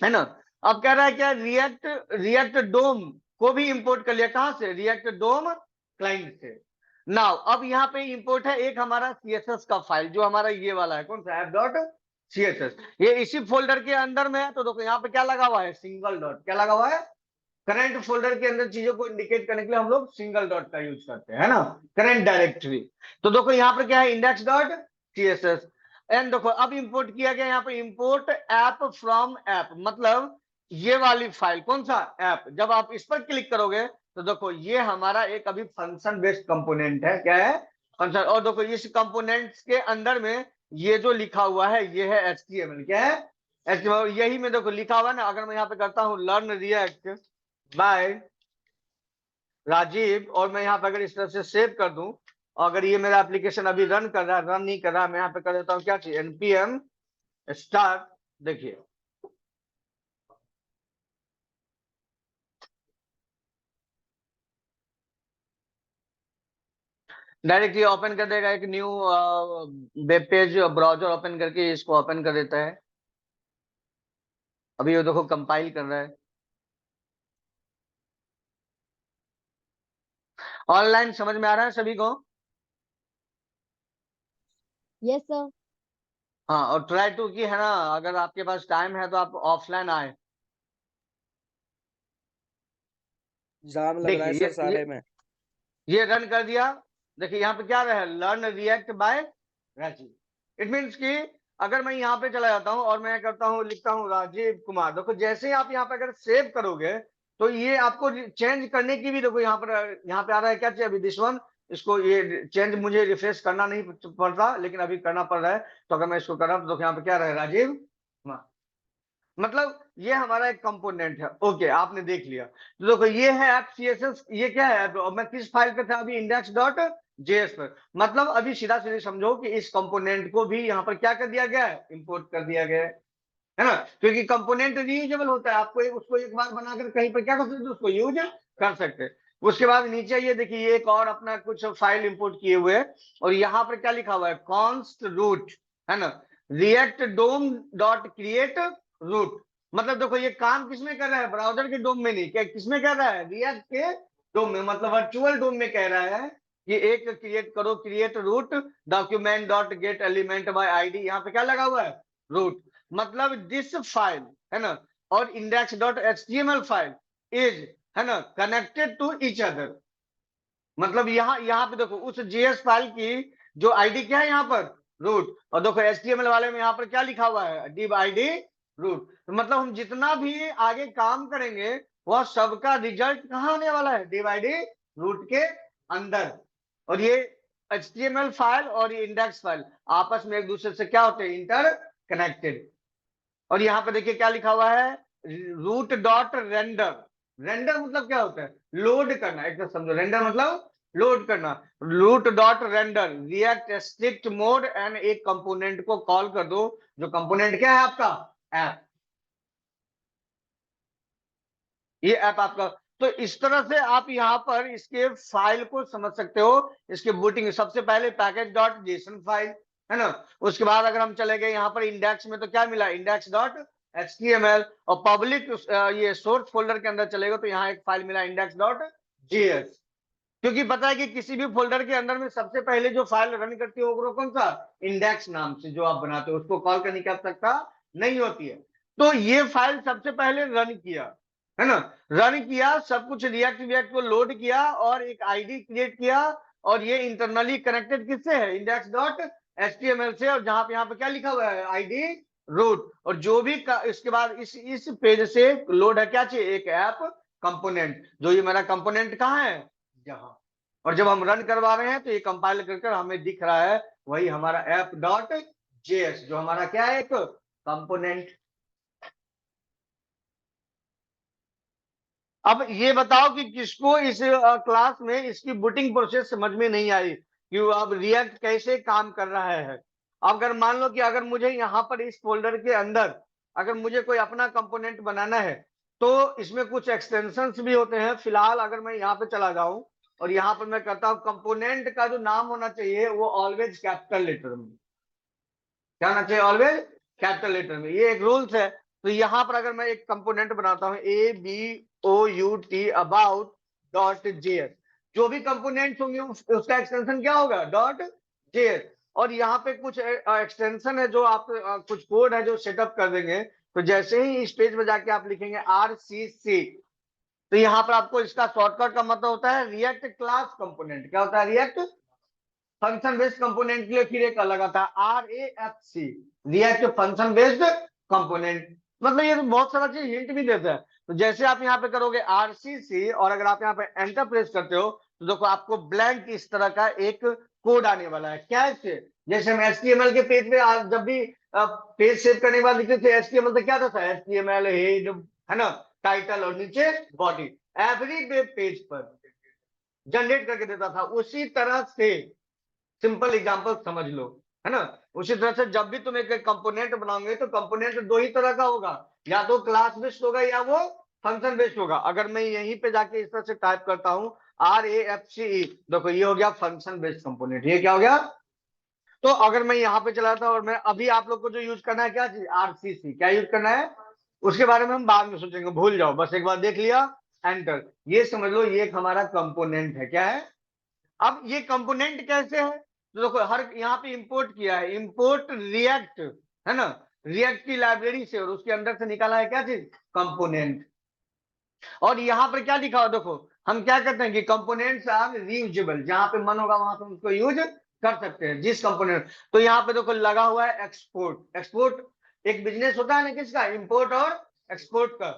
है ना। अब कह रहा है क्या, रिएक्ट डोम को भी इंपोर्ट कर लिया, कहां से, रिएक्ट डोम क्लाइंट से। नाउ अब यहाँ पे इंपोर्ट है एक हमारा CSS का फाइल, जो हमारा ये वाला है, कौन सा, app.css। ये इसी फोल्डर के अंदर में है। तो देखो यहाँ पे क्या लगा हुआ है, सिंगल डॉट। क्या लगा हुआ है, करंट फोल्डर के अंदर चीजों को इंडिकेट करने के लिए हम लोग सिंगल डॉट का यूज करते हैं, है ना, करंट डायरेक्टरी। तो देखो यहाँ पर क्या है, index.css। एंड देखो अब इंपोर्ट किया गया, यहाँ पे इंपोर्ट ऐप फ्रॉम ऐप, मतलब ये वाली फाइल, कौन सा, ऐप। जब आप इस पर क्लिक करोगे तो देखो ये हमारा एक अभी फंक्शन बेस्ड कंपोनेंट है। क्या है, फंक्शन। और देखो इस कंपोनेंट्स के अंदर में ये जो लिखा हुआ है ये है HTML। क्या है, HTML। यही में देखो लिखा हुआ है ना, अगर मैं यहाँ पे करता हूँ लर्न रिएक्ट बाय राजीव, और मैं यहाँ पे अगर इस तरह से सेव कर दूं, अगर ये मेरा एप्लीकेशन अभी रन कर रहा है, रन नहीं कर रहा, मैं यहाँ पे कर देता हूँ क्या चाहिए, npm स्टार्ट। देखिए डायरेक्ट ये ओपन कर देगा, एक new web page browser open करके इसको ओपन कर देता है। अभी ये देखो कंपाइल कर रहा है। ऑनलाइन समझ में आ रहा है सभी को? Yes sir. हाँ, और ट्राई टू की है ना, अगर आपके पास टाइम है तो आप ऑफलाइन आए। जाम लग रहा है देखिए सर सारे में। ये रन कर दिया। देखिए यहाँ पे क्या रहा है, learn React by Rajiv. It means कि अगर मैं यहाँ पे चला जाता हूँ और मैं करता हूँ, लिखता हूँ राजीव कुमार, देखो जैसे ही आप यहाँ पे अगर सेव करोगे तो ये आपको चेंज करने की भी, देखो यहाँ पे आ रहा है क्या चाहिए अभी, दिस वन। इसको ये चेंज मुझे रिफ्रेश करना नहीं पड़ता, लेकिन अभी करना पड़ रहा है। तो अगर मैं इसको कर रहा हूँ तो देखो यहाँ पे क्या रहा है, राजीव कुमार। मतलब ये हमारा एक कंपोनेंट है। ओके, आपने देख लिया। तो देखो ये है ऐप CSS। ये क्या है, तो मैं किस फाइल पे था अभी, index.js पर। मतलब अभी सीधा सीधे समझो कि इस कंपोनेंट को भी यहाँ पर क्या कर दिया गया है, इंपोर्ट कर दिया गया है ना। क्योंकि कंपोनेंट रीयूजेबल होता है, आपको उसको एक बार बनाकर कहीं पर क्या कर सकते, उसको यूज कर सकते हैं। उसके बाद नीचे ये देखिए, ये एक और अपना कुछ फाइल इंपोर्ट किए हुए हैं, और यहाँ पर क्या लिखा हुआ है, कॉन्स्ट रूट, है ना, रिएक्ट डोम डॉट क्रिएट रूट। मतलब देखो ये काम किसमें कर रहा है, ब्राउजर के डोम में नहीं, क्या किसमें कर रहा है, रिएक्ट के डोम में, मतलब वर्चुअल डोम में कह रहा है कि एक क्रिएट करो, create root document dot get element by ID. यहाँ पे क्या लगा हुआ है, रूट। मतलब दिस फाइल, है ना, और index.html फाइल इज, है ना, कनेक्टेड टू ईच अदर। मतलब यहाँ पे देखो उस JS फाइल की जो आईडी क्या है यहाँ पर, रूट। और देखो HTML वाले में यहाँ पर क्या लिखा हुआ है, div id रूट। तो मतलब हम जितना भी आगे काम करेंगे वह सबका रिजल्ट कहाँ आने वाला है, div id रूट के अंदर। और ये HTML फाइल और ये इंडेक्स फाइल आपस में एक दूसरे से क्या होते हैं, इंटर कनेक्टेड। और यहाँ पे देखिए क्या लिखा हुआ है, रूट डॉट रेंडर। रेंडर मतलब क्या होता है, लोड करना। एक तो समझो, रेंडर मतलब लोड करना। Root dot render React strict mode and एक कंपोनेंट को कॉल कर दो, जो कंपोनेंट क्या है आपका, ऐप। ये ऐप आपका। तो इस तरह से आप यहाँ पर इसके फाइल को समझ सकते हो। इसके बूटिंग सबसे पहले पैकेज डॉट जेसन फाइल, है ना। उसके बाद अगर हम चले गए यहाँ पर इंडेक्स में, तो क्या मिला, index.html। और पब्लिक ये सोर्स फोल्डर के अंदर चलेगा तो यहाँ एक फाइल मिला index.js। क्योंकि पता है कि किसी भी फोल्डर के अंदर में सबसे पहले जो फाइल रन करती है वो कौन सा, इंडेक्स नाम से जो आप बनाते हो, उसको कॉल करने की आवश्यकता नहीं होती है। तो ये फाइल सबसे पहले रन किया, है ना, रन किया, सब कुछ रिएक्ट को लोड किया और एक आईडी क्रिएट किया। और ये इंटरनली कनेक्टेड किससे है, index.html से। और जहां पे यहाँ पे क्या लिखा हुआ है, आईडी रूट। और जो भी इसके बाद इस पेज से लोड है क्या चाहिए, एक ऐप कंपोनेंट। जो ये मेरा कंपोनेंट कहाँ है, यहाँ। और जब हम रन करवा रहे हैं तो ये कंपाइल कर हमें दिख रहा है वही हमारा app.js, जो हमारा क्या है, एक कंपोनेंट। अब ये बताओ कि किसको इस क्लास में इसकी बूटिंग प्रोसेस समझ में नहीं आई, कि अब रिएक्ट कैसे काम कर रहा है। अगर मान लो कि अगर मुझे यहाँ पर इस फोल्डर के अंदर अगर मुझे कोई अपना कंपोनेंट बनाना है, तो इसमें कुछ एक्सटेंशंस भी होते हैं। फिलहाल अगर मैं यहाँ पे चला जाऊं और यहाँ पर मैं करता हूँ, कंपोनेंट का जो नाम होना चाहिए वो ऑलवेज कैपिटल लेटर में। क्या होना चाहिए, ऑलवेज कैपिटल लेटर में। ये एक रूल्स है। तो यहाँ पर अगर मैं एक कंपोनेंट बनाता हूँ, ABOUT about.js, जो भी कंपोनेंट्स होंगे उसका एक्सटेंशन क्या होगा, डॉट जेएस। और यहाँ पे कुछ एक्सटेंशन है जो आप कुछ कोड है जो सेटअप कर देंगे। तो जैसे ही इस पेज में जाके आप लिखेंगे RCC, तो यहाँ पर आपको इसका शॉर्टकट का मतलब होता है रिएक्ट क्लास कंपोनेंट। क्या होता है, रिएक्ट फंक्शन बेस्ड कंपोनेंट के लिए फिर एक अलग आता है RAFC, react function based component. मतलब ये तो बहुत सारा चीज हिंट भी देता है। तो जैसे आप यहाँ पे करोगे RCC और अगर आप यहाँ पे एंटर प्रेस करते हो तो देखो आपको ब्लैंक इस तरह का एक कोड आने वाला है। क्या है, जैसे हम HTML के पेज पे जब भी पेज सेव करने के बाद लिखते थे HTML तो क्या था, HTML हेड है ना, टाइटल और नीचे बॉडी, एवरी वेब पेज पर जनरेट करके देता था। उसी तरह से सिंपल एग्जांपल समझ लो, है ना। उसी तरह से जब भी तुम एक कंपोनेंट बनाओगे तो कंपोनेंट दो ही तरह का होगा, या तो क्लास बेस्ड होगा या वो फंक्शन बेस्ड होगा। अगर मैं यहीं पे जाके इस तरह से टाइप करता हूं RAFCE, देखो ये हो गया फंक्शन बेस्ड कंपोनेंट। ये क्या हो गया, तो अगर मैं यहाँ पे चला था और मैं अभी आप लोग को जो यूज करना है क्या चीज, RCC, क्या यूज करना है उसके बारे में हम बाद में सोचेंगे, भूल जाओ, बस एक बार देख लिया एंटर। ये समझ लो ये एक हमारा कंपोनेंट है। क्या है, अब ये कंपोनेंट कैसे है, तो देखो हर यहाँ पे इंपोर्ट किया है, इंपोर्ट रिएक्ट, है ना, रिएक्ट की लाइब्रेरी से, और उसके अंदर से निकाला है क्या चीज, कंपोनेंट। और यहाँ पर क्या लिखा हो, देखो हम क्या करते हैं कि कंपोनेंट्स आर रीयूजेबल, जहां पे मन होगा वहां पे उसको यूज कर सकते हैं जिस कंपोनेंट। तो यहाँ पे देखो लगा हुआ है एक्सपोर्ट। एक्सपोर्ट एक बिजनेस होता है ना किसका, इंपोर्ट और एक्सपोर्ट का।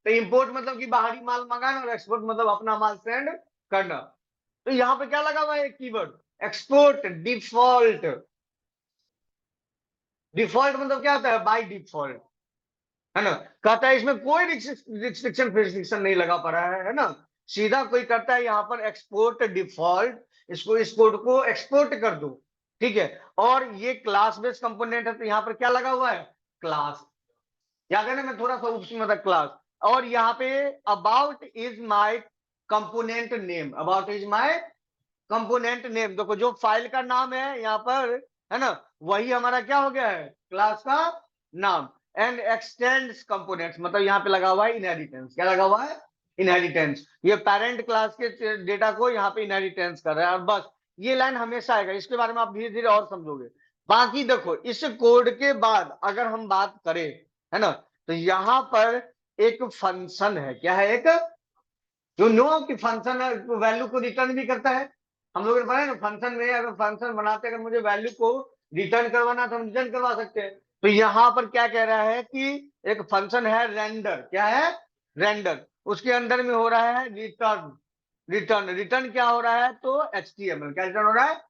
तो इंपोर्ट मतलब कि बाहरी माल मंगाना, और एक्सपोर्ट मतलब अपना माल सेंड करना। तो यहाँ पे क्या लगा हुआ है कीवर्ड, एक्सपोर्ट डिफॉल्ट। डिफॉल्ट मतलब क्या होता है, बाय डिफॉल्ट, है ना। कहता है इसमें कोई रिस्ट्रिक्शन नहीं लगा पड़ा है ना, सीधा कोई करता है यहाँ पर एक्सपोर्ट डिफॉल्ट, इसको इस कोड को एक्सपोर्ट कर दो, ठीक है। और ये क्लास बेस्ड कंपोनेंट है तो यहाँ पर क्या लगा हुआ है, क्लास। याद है ना, मैं थोड़ा सा उसमें था क्लास। और यहाँ पे about is my component name, about is my component name, देखो जो फाइल का नाम है यहाँ पर, है ना, वही हमारा क्या हो गया है, क्लास का नाम। एंड एक्सटेंड्स कंपोनेंट्स, मतलब यहाँ पे लगा हुआ है इनहेरिटेंस। क्या लगा हुआ है, इनहेरिटेंस। ये पेरेंट क्लास के डेटा को यहाँ पे इनहेरिटेंस कर रहा है। और बस ये लाइन हमेशा आएगा, इसके बारे में आप धीरे धीरे और समझोगे। बाकी देखो इस कोड के बाद अगर हम बात करें, है ना, तो यहाँ पर एक फंक्शन है। क्या है, एक जो नो कि फंक्शन वैल्यू को रिटर्न भी करता है। हम लोगों ने पढ़ा है ना, फंक्शन में अगर फंक्शन बनाते अगर मुझे वैल्यू को रिटर्न करवाना तो हम रिटर्न करवा सकते हैं। तो यहाँ पर क्या कह रहा है कि एक फंक्शन है रेंडर। क्या है, रेंडर। उसके अंदर में हो रहा है रिटर्न। रिटर्न रिटर्न क्या हो रहा है, तो HTML। क्या रिटर्न हो रहा है,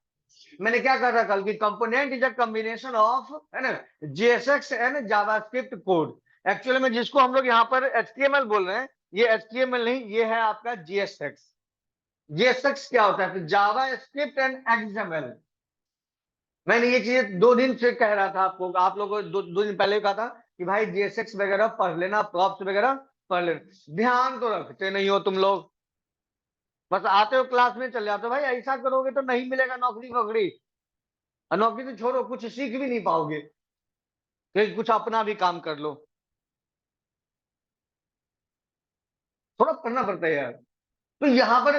मैंने क्या कहा था कल की component is a combination of, है ना, JSX and JavaScript code. Actually में जिसको हम लोग यहाँ पर HTML बोल रहे हैं, ये HTML नहीं, ये है आपका JSX। JSX क्या होता है, जावा स्क्रिप्ट एंड XML। मैंने ये चीज 2 दिन से कह रहा था आपको, आप लोगों को दो दिन पहले कहा था कि भाई JSX वगैरह पढ़ लेना, प्रॉप्स वगैरह पढ़ लेना। ध्यान तो रखते नहीं हो तुम लोग, बस आते हो क्लास में चले जाते हो। भाई ऐसा करोगे तो नहीं मिलेगा नौकरी वोकरी, और नौकरी तो छोड़ो कुछ सीख भी नहीं पाओगे, कि कुछ अपना भी काम कर लो। थोड़ा करना पड़ता है यार। तो यहाँ पर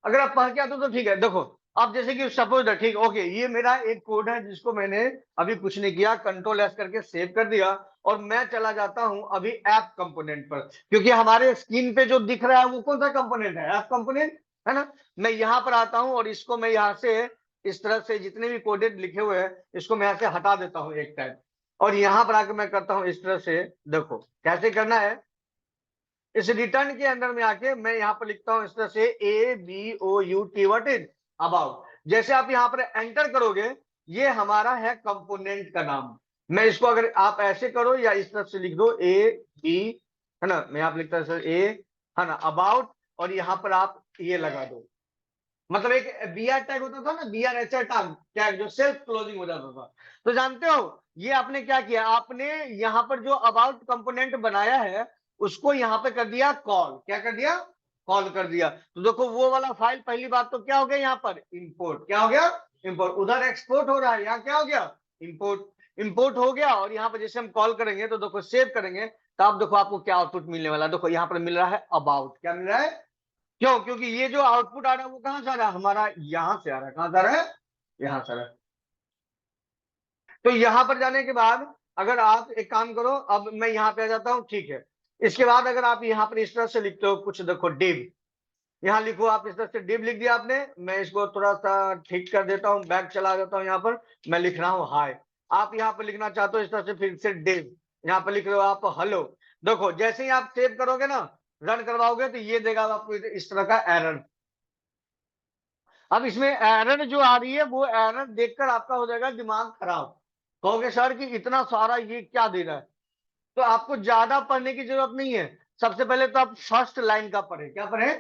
अगर आप पढ़ के आते हो तो ठीक है। देखो अब जैसे कि सपोज ठीक ओके, ये मेरा एक कोड है जिसको मैंने अभी कुछ नहीं किया, Ctrl+S करके सेव कर दिया, और मैं चला जाता हूं अभी ऐप कंपोनेंट पर, क्योंकि हमारे स्क्रीन पे जो दिख रहा है वो कौन सा कंपोनेंट है, ऐप कंपोनेंट, है ना। मैं यहाँ पर आता हूं और इसको मैं यहाँ से इस तरह से जितने भी कोडेड लिखे हुए हैं इसको मैं यहाँ से हटा देता हूँ एक टाइम, और यहाँ पर आकर मैं करता हूँ इस तरह से। देखो कैसे करना है, इस रिटर्न के अंदर में आके मैं यहाँ पर लिखता हूं इस तरह से ABOUT, व्हाट इज अबाउट। जैसे आप यहाँ पर एंटर करोगे ये हमारा है कंपोनेंट का नाम। मैं इसको अगर आप ऐसे करो या इस तरह से लिख दो AB, है ना, मैं यहाँ पर लिखता हूँ A, है ना, अबाउट, और यहाँ पर आप ये लगा दो। मतलब एक BR टैग होता था ना, BRHR टैग जो सेल्फ क्लोजिंग हो जाता था। तो जानते हो ये आपने क्या किया, आपने यहाँ पर जो अबाउट कंपोनेंट बनाया है उसको यहाँ पे कर दिया कॉल। क्या कर दिया, कॉल कर दिया। तो देखो वो वाला फाइल, पहली बात तो क्या हो गया यहाँ पर, इंपोर्ट। क्या हो गया, इंपोर्ट। उधर एक्सपोर्ट हो रहा है, यहाँ क्या हो गया, इंपोर्ट। इंपोर्ट हो गया, और यहाँ पर जैसे हम कॉल करेंगे तो देखो सेव करेंगे तो आप देखो आपको क्या आउटपुट मिलने वाला है। देखो यहाँ पर मिल रहा है अबाउट। क्या मिल रहा है, क्यों? क्योंकि ये जो आउटपुट आ रहा है वो कहां से आ रहा है? हमारा यहां से आ रहा है। कहां से आ रहा है? यहां से आ रहा है। तो यहां पर जाने के बाद अगर आप एक काम करो, अब मैं यहां पे आ जाता हूं, ठीक है। इसके बाद अगर आप यहां पर इस तरह से लिखते हो कुछ, देखो डिव, यहाँ लिखो आप इस तरह से डिव लिख दिया आपने। मैं इसको थोड़ा सा ठीक कर देता हूँ, बैक चला जाता हूँ, यहाँ पर मैं लिख रहा हूँ हाय। आप यहाँ पर लिखना चाहते हो इस तरह से, फिर से डिव, यहाँ पर लिख रहे हो आप हेलो। देखो जैसे ही आप सेव करोगे ना, रन करवाओगे, तो ये देगा आपको इस तरह का एरर। अब इसमें एरर जो आ रही है वो एरर देखकर आपका हो जाएगा दिमाग खराब, कहोगे सर कि इतना सारा ये क्या दे रहा है। तो आपको ज्यादा पढ़ने की जरूरत नहीं है। सबसे पहले तो आप फर्स्ट लाइन का पढ़े। क्या पढ़े?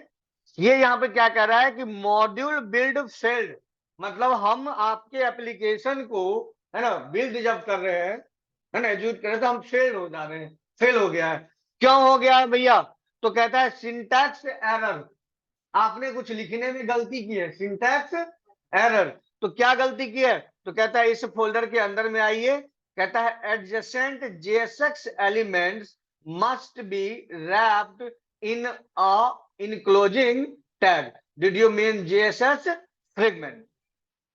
ये यहाँ पे क्या कह रहा है कि मॉड्यूल बिल्ड फेल्ड, मतलब हम आपके एप्लीकेशन को, है ना, बिल्ड जब कर रहे हैं, है ना, एग्जीक्यूट कर रहे हैं, तो हम फेल हो जा रहे हैं, फेल हो गया है। क्यों हो गया है भैया? तो कहता है सिंटैक्स एरर, आपने कुछ लिखने में गलती की है, सिंटैक्स एरर। तो क्या गलती की है? तो कहता है इस फोल्डर के अंदर में आइए, कहता है adjacent JSX elements must be wrapped in a enclosing tag. Did you mean JSS fragment?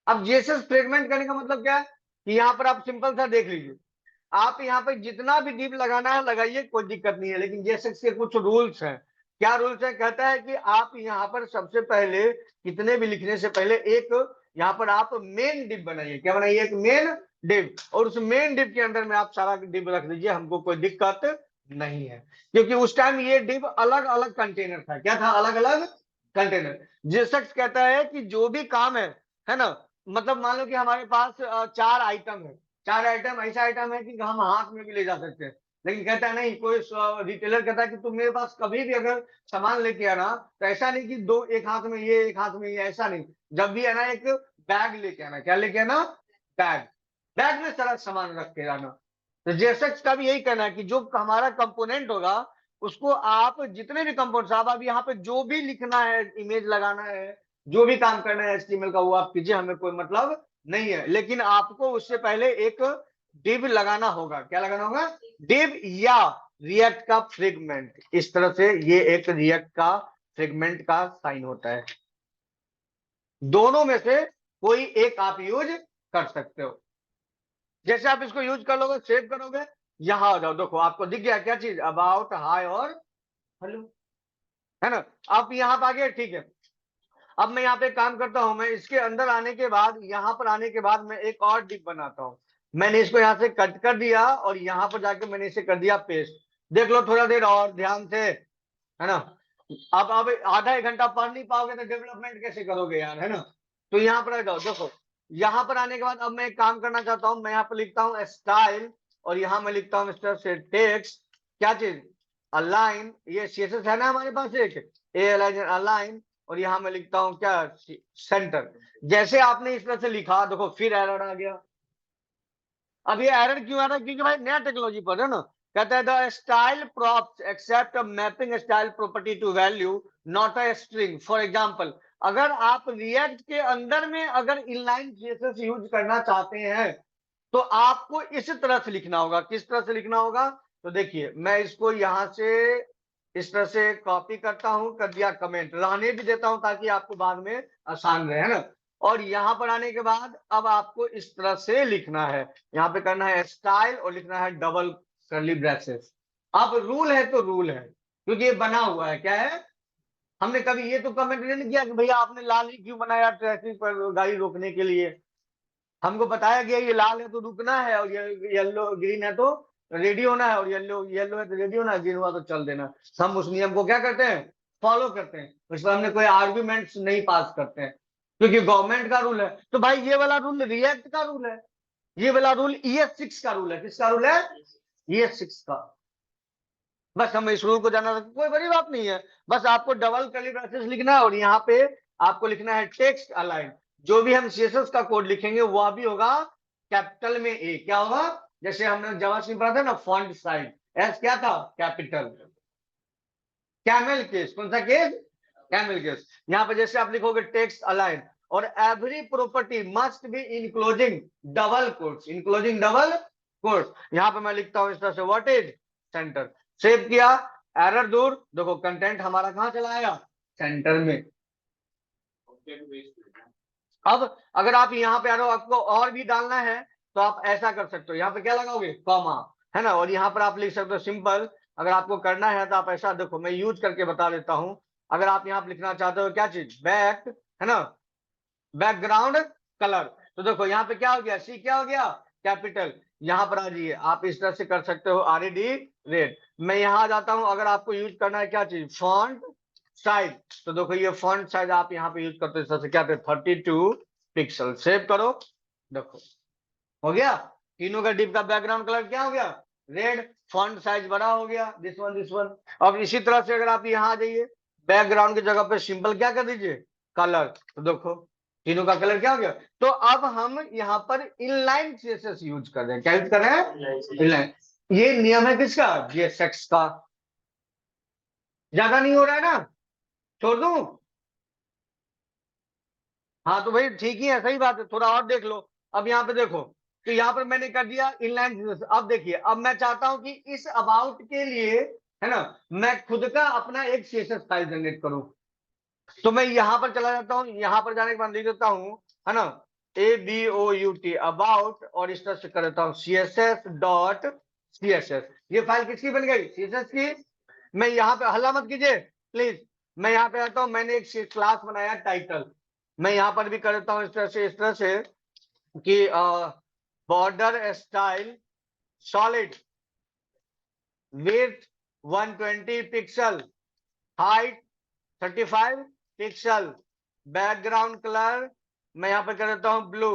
अब जेएसएस फ्रेगमेंट करने का मतलब क्या है कि यहां पर आप सिंपल सा देख लीजिए, आप यहाँ पे जितना भी डिव लगाना है लगाइए, कोई दिक्कत नहीं है, लेकिन जेएसएक्स के कुछ रूल्स हैं। क्या रूल्स है? कहता है कि आप यहाँ पर सबसे पहले कितने भी लिखने से पहले एक यहाँ पर आप मेन डिव बनाइए। क्या बनाइए? एक मेन डिव, और उस मेन डिव के अंदर में आप सारा डिव रख दीजिए, हमको कोई दिक्कत नहीं है। क्योंकि उस टाइम ये डिव अलग अलग कंटेनर था। क्या था? अलग अलग कंटेनर। जेएसएक्स कहता है कि जो भी काम है ना, मतलब मान लो कि हमारे पास 4 आइटम है, 4 आइटम ऐसा आइटम है कि हम हाथ में भी ले जा सकते हैं, लेकिन कहता है नहीं, कोई रिटेलर कहता है कि तुम मेरे पास कभी भी अगर सामान लेके आना, तो ऐसा नहीं कि दो, एक हाथ में ये एक हाथ में ये, ऐसा नहीं। जब भी है ना, एक बैग लेके आना। क्या लेके आना? बैग। बैग में सारा सामान रख के आना। तो जेएसएक्स का भी यही कहना है कि जो हमारा कंपोनेंट होगा, उसको आप जितने भी कंपोनेंट, आप अब यहाँ पे जो भी लिखना है, इमेज लगाना है, जो भी काम करना है एचटीएमएल का, वो आप कीजिए, हमें कोई मतलब नहीं है। लेकिन आपको उससे पहले एक डिव लगाना होगा। क्या लगाना होगा? डिव या रिएक्ट का फ्रेगमेंट। इस तरह से ये एक रिएक्ट का फ्रेगमेंट का साइन होता है। दोनों में से कोई एक आप यूज कर सकते हो। जैसे आप इसको यूज कर लोगे, सेव करोगे, यहां आ जाओ, देखो आपको दिख गया क्या चीज? अबाउट, हाय और हेलो, है ना। आप यहां पर आ गए, ठीक है। अब मैं यहाँ पे काम करता हूं, मैं इसके अंदर आने के बाद, यहां पर आने के बाद मैं एक और डिप बनाता हूं। मैंने इसको यहां से कट कर दिया और यहां पर जाके मैंने इसे कर दिया पेस्ट। देख लो थोड़ा देर और ध्यान से, है ना। अब आधा एक घंटा पढ़ नहीं पाओगे तो डेवलपमेंट कैसे करोगे यार, है ना। तो यहाँ पर आ जाओ, देखो यहाँ पर आने के बाद अब मैं एक काम करना चाहता हूँ। मैं यहाँ पर लिखता हूँ स्टाइल, और यहाँ मैं लिखता हूँ इस तरह से टेक्स्ट, क्या चीज? अलाइन। ये सीएसएस है ना हमारे पास एक, अलाइन, और यहाँ मैं लिखता हूँ क्या? सेंटर। जैसे आपने इस तरह से लिखा, देखो फिर एरर आ गया। अब ये एरर क्यों आ रहा है? क्योंकि भाई नया टेक्नोलॉजी पर है ना। कहता है the style props expect mapping style property to value not a string. For example, अगर आप रिएक्ट के अंदर में अगर इनलाइन सीएसएस यूज करना चाहते हैं, तो आपको इस तरह से लिखना होगा। किस तरह से लिखना होगा? तो देखिए मैं इसको यहां से इस तरह से कॉपी करता हूं, कर दिया कमेंट, रहने भी देता हूं ताकि आपको बाद में आसान रहे, है ना। और यहां पर आने के बाद अब आपको इस तरह से लिखना है, यहाँ पे करना है स्टाइल और लिखना है डबल कर्ली ब्रैकेट्स। अब रूल है तो रूल है, क्योंकि ये बना हुआ है। क्या है? हमने कभी ये तो कमेंट नहीं किया कि भैया आपने लाल ही क्यों बनाया ट्रैफिक पर गाड़ी रोकने के लिए। हमको बताया गया ये लाल है तो रुकना है, और ये येलो ग्रीन है तो रेडी होना है, और येलो येलो है तो रेडी होना है, ग्रीन हुआ तो चल देना। हम उस नियम को क्या करते हैं? फॉलो करते हैं। उस पर हमने कोई आर्ग्यूमेंट्स नहीं पास करते हैं, क्योंकि गवर्नमेंट का रूल है। तो भाई ये वाला रूल रिएक्ट का रूल है, ये वाला रूल ES6 का रूल है। किसका रूल है? ES6 का। बस हम इस रूल को जाना रखते, कोई बड़ी बात नहीं है। बस आपको डबल कर्ली ब्रैकेट्स लिखना है, और यहाँ पे आपको लिखना है टेक्स्ट अलाइन। जो भी हम सीएसएस का कोड लिखेंगे वह भी होगा कैपिटल में ए। क्या होगा? जैसे हमने जावास्क्रिप्ट पढ़ा था ना, फॉन्ट साइज एस क्या था? कैपिटल। कैमल केस, कौन सा केस? Camel case. यहाँ पे जैसे आप लिखोगे टेक्स्ट अलाइन, और every property must be enclosing double quotes, enclosing double quotes. यहाँ पे मैं लिखता हूँ इस तरह से व्हाट इज सेंटर। सेव किया, एरर दूर। देखो कंटेंट हमारा कहाँ चला आया? सेंटर में। अब अगर आप यहाँ पे आ रहे हो, आपको और भी डालना है तो आप ऐसा कर सकते हो, यहाँ पे क्या लगाओगे, कॉमा, है ना, और यहाँ पर आप लिख सकते हो सिंपल। अगर आपको करना है तो आप ऐसा देखो, मैं यूज करके बता देता हूं। अगर आप यहाँ पे लिखना चाहते हो क्या चीज, बैक, है ना, बैकग्राउंड कलर, तो देखो यहाँ पे क्या हो गया, सी क्या हो गया, कैपिटल। यहाँ पर आ जाइए, आप इस तरह से कर सकते हो, RED रेड। मैं यहाँ आ जाता हूँ, अगर आपको यूज करना है क्या चीज, फॉन्ट साइज, तो देखो ये फॉन्ट साइज आप यहाँ पे यूज करते हो इस तरह से, क्या 32 पिक्सल। सेव करो, देखो हो गया। तीनों का डिप का बैकग्राउंड कलर क्या हो गया, रेड। फॉन्ट साइज बड़ा हो गया, दिस वन। अब इसी तरह से अगर आप यहाँ आ जाइए, बैकग्राउंड की जगह पे सिंपल क्या कर दीजिए, कलर, तो देखो तीनों का कलर क्या हो गया। तो अब हम यहाँ पर इनलाइन CSS यूज कर रहे हैं, क्या यूज कर रहे हैं, इनलाइन। ये नियम है किसका, GSX का। ज्यादा नहीं हो रहा है ना, छोड़ दूं, हाँ तो भाई ठीक ही है, सही बात है, थोड़ा और देख लो। अब यहाँ पे देखो, तो यहाँ पर मैंने कर दिया इनलाइन। अब देखिए, अब मैं चाहता हूं कि इस अबाउट के लिए, है ना, मैं खुद का अपना एक CSS फाइल जनरेट करूं। तो मैं यहाँ पर चला जाता हूँ, यहाँ पर जाने के बाद लिख देता हूँ, है ना, ABOUT अबाउट, और इस तरह से कर देता हूँ CSS.CSS। ये फाइल किसकी बन गई, CSS की। मैं यहाँ पे हल्ला मत कीजिए प्लीज, मैं यहाँ पे आता हूँ, मैंने एक क्लास बनाया टाइटल। मैं यहाँ पर भी कर देता हूँ इस तरह से कि border style solid, width 120 pixel, height 35 pixel, background colour मैं यहाँ पे कर देता हूँ ब्लू,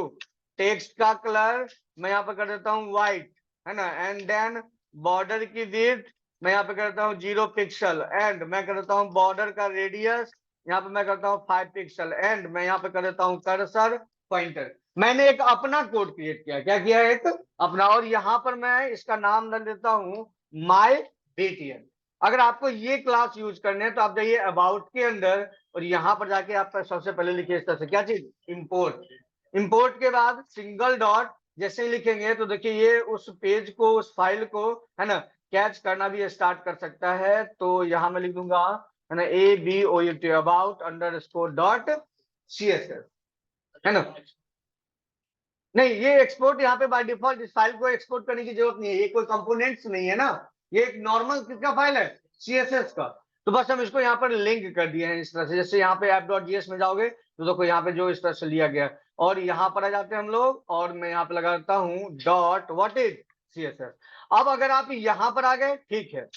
टेक्स्ट का कलर मैं यहाँ पे कर देता हूँ व्हाइट, है ना, एंड देन बॉर्डर की विड्थ मैं यहाँ पे कर देता हूँ 0 पिक्सल, एंड मैं कर देता हूँ बॉर्डर का रेडियस यहाँ पे मैं करता हूँ 5 पिक्सल, एंड मैं यहाँ पे कर देता हूँ कर्सर पॉइंटर। मैंने एक अपना कोड क्रिएट किया, क्या किया, एक अपना, और यहाँ पर मैं इसका नाम डाल देता हूँ माई BTN। अगर आपको ये क्लास यूज करने हैं तो आप जाइए अबाउट के अंदर, और यहाँ पर जाके आप सबसे पहले लिखिए इस तरह से क्या चीज, इंपोर्ट। इंपोर्ट के बाद सिंगल डॉट जैसे ही लिखेंगे तो देखिए ये उस पेज को, उस फाइल को, है ना, कैच करना भी स्टार्ट कर सकता है। तो यहाँ मैं लिख दूंगा, है ना, ABOUT अबाउट _.CSS, है ना। नहीं, ये एक्सपोर्ट यहाँ पे बाय डिफॉल्ट, इस फाइल को एक्सपोर्ट करने की जरूरत नहीं है, ये कोई कंपोनेंट्स नहीं है ना, ये एक नॉर्मल किसका फाइल है, CSS का। तो बस हम इसको यहाँ पर लिंक कर दिए हैं इस तरह से, जैसे यहाँ पे app.js में जाओगे तो देखो यहाँ पे जो इस तरह से लिया गया, और यहाँ पर आ जाते हैं हम लोग, और मैं यहाँ पे लगाता हूँ डॉट व्हाट इज CSS। अब अगर आप यहाँ पर आ गए, ठीक है,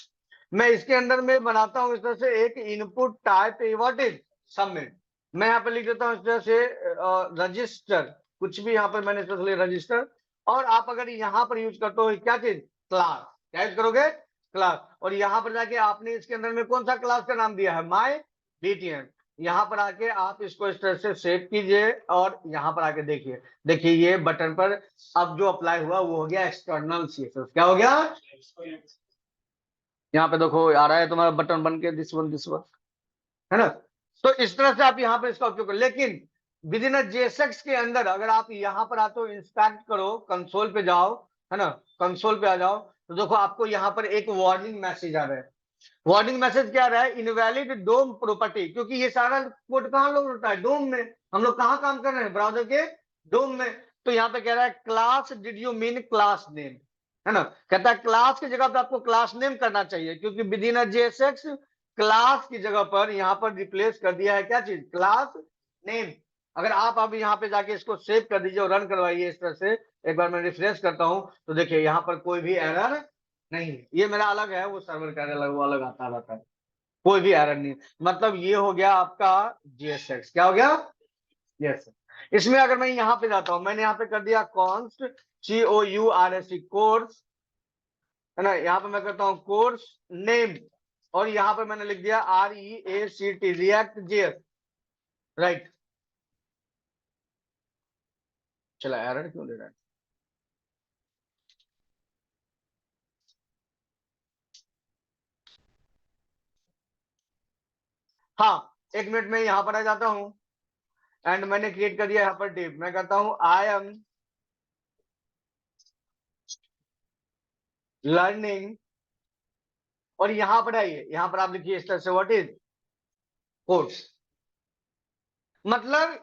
मैं इसके अंदर में बनाता हूँ इस तरह से एक input type what is submit. मैं यहाँ पे लिख देता हूँ इस तरह से रजिस्टर, कुछ भी यहाँ पर मैंने इसलिए रजिस्टर। और आप अगर यहाँ पर यूज करते हो क्या चीज, क्लास, क्या यूज करोगे, क्लास। और यहाँ पर जाके आपने इसके अंदर में कौन सा क्लास का नाम दिया है, माई BTN। यहाँ पर आके आप इसको इस तरह से सेव कीजिए, और यहाँ पर आके देखिए, देखिए ये बटन पर अब जो अप्लाई हुआ वो हो गया एक्सटर्नल CSS। क्या हो गया, यहाँ पे देखो आ रहा है तुम्हारा बटन बन के दिस वन, है ना। तो इस तरह से आप यहाँ पर इसका उपयोग करो। लेकिन विद इन JSX के अंदर अगर आप यहाँ पर आते हो, इंस्पेक्ट करो, कंसोल पे जाओ, है ना, कंसोल पे आ जाओ, तो देखो आपको यहाँ पर एक वार्निंग मैसेज आ रहा है। वार्निंग मैसेज क्या आ रहा है, इनवैलिड डोम प्रॉपर्टी, क्योंकि ये सारा कोड कहाँ लोड होता है, डोम में। हम लोग कहाँ काम कर रहे हैं, ब्राउजर के डोम में। तो यहाँ पे कह रहा है class did you mean class name, है ना, कहता है क्लास की जगह पे आपको क्लास नेम करना चाहिए, क्योंकि विद इन JSX क्लास की जगह पर यहाँ पर रिप्लेस कर दिया है क्या चीज, क्लास नेम। अगर आप अब यहाँ पे जाके इसको सेव कर दीजिए और रन करवाइए इस तरह से, एक बार मैं रिफ्रेश करता हूँ तो देखिए यहाँ पर कोई भी एरर नहीं। ये मेरा अलग है, वो सर्वर का अलग, वो अलग आता रहता है, कोई भी एरर नहीं। मतलब ये हो गया आपका JSX, क्या हो गया, यस। इसमें अगर मैं यहाँ पे जाता हूँ, मैंने यहाँ पे कर दिया कॉन्स्ट COURS कोर्स, है ना, यहाँ पे मैं करता हूँ कोर्स नेम, और यहाँ पे मैंने लिख दिया REACT रिएक्ट JS, राइट। चला, एरर क्यों ले रहा है, हाँ, एक मिनट में यहाँ पर आ जाता हूँ, एंड मैंने क्रिएट कर दिया यहाँ पर डिव, मैं कहता हूँ आई एम लर्निंग, और यहाँ पर आइए, यहाँ पर आप लिखिए इस तरह से व्हाट इज कोड्स। मतलब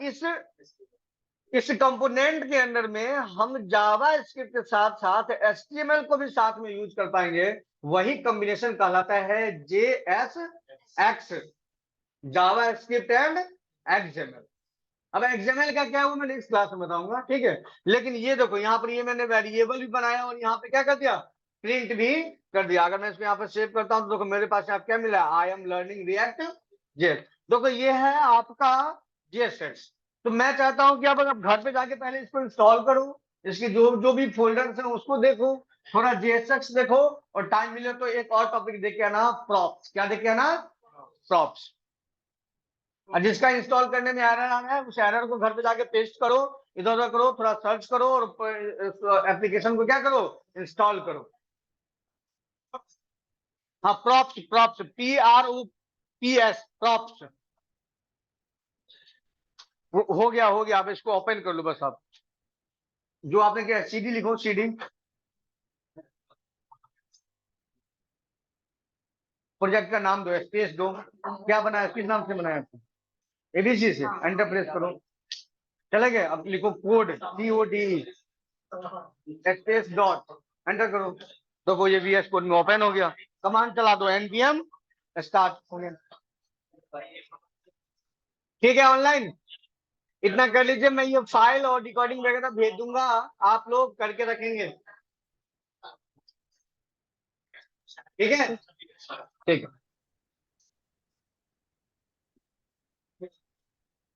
इस कंपोनेंट के अंदर में हम जावा स्क्रिप्ट के साथ साथ एचटीएमएल को भी साथ में यूज कर पाएंगे। वही कॉम्बिनेशन कहलाता है JSX, Java script and XML। अब XML का क्या है वो मैं नेक्स्ट क्लास में बताऊंगा, ठीक है। लेकिन ये देखो यहाँ पर ये मैंने वेरिएबल भी बनाया और यहाँ पे क्या कर दिया, प्रिंट भी कर दिया। अगर मैं इसको यहाँ पर सेव करता हूँ तो देखो मेरे पास यहाँ क्या मिला, I am learning react JS। देखो ये है आपका JSX। तो मैं चाहता हूं कि आप घर पे जाके पहले इसको इंस्टॉल करो, इसके जो भी फोल्डर्स हैं उसको देखो, थोड़ा JSX देखो, और टाइम मिले तो एक और टॉपिक देख के आना, प्रॉप्स। क्या देख के आना, प्रॉप्स। और जिसका इंस्टॉल करने में एरर आ रहा है उस एरर को घर पे जाके पेस्ट करो, इधर उधर करो, थोड़ा सर्च करो और एप्लीकेशन को क्या करो, इंस्टॉल करो। हाँ प्रॉप्स, PROPS, प्रॉप्स। हो गया आप इसको ओपन कर लो बस। आप जो आपने क्या CD लिखो, CD प्रोजेक्ट का नाम दो, स्पेस दो, क्या बनाया, किस नाम से बनाया था, ABC से, एंटर प्रेस करो, चले गए। अब लिखो code, CODE space dot, enter करो, तो वो ये VS कोड में ओपन हो गया। कमांड चला दो npm स्टार्ट हो गया। ठीक है, ऑनलाइन इतना कर लीजिए। मैं ये फाइल और रिकॉर्डिंग वगैरह भेज दूंगा, आप लोग करके रखेंगे, ठीक है। ठीक है।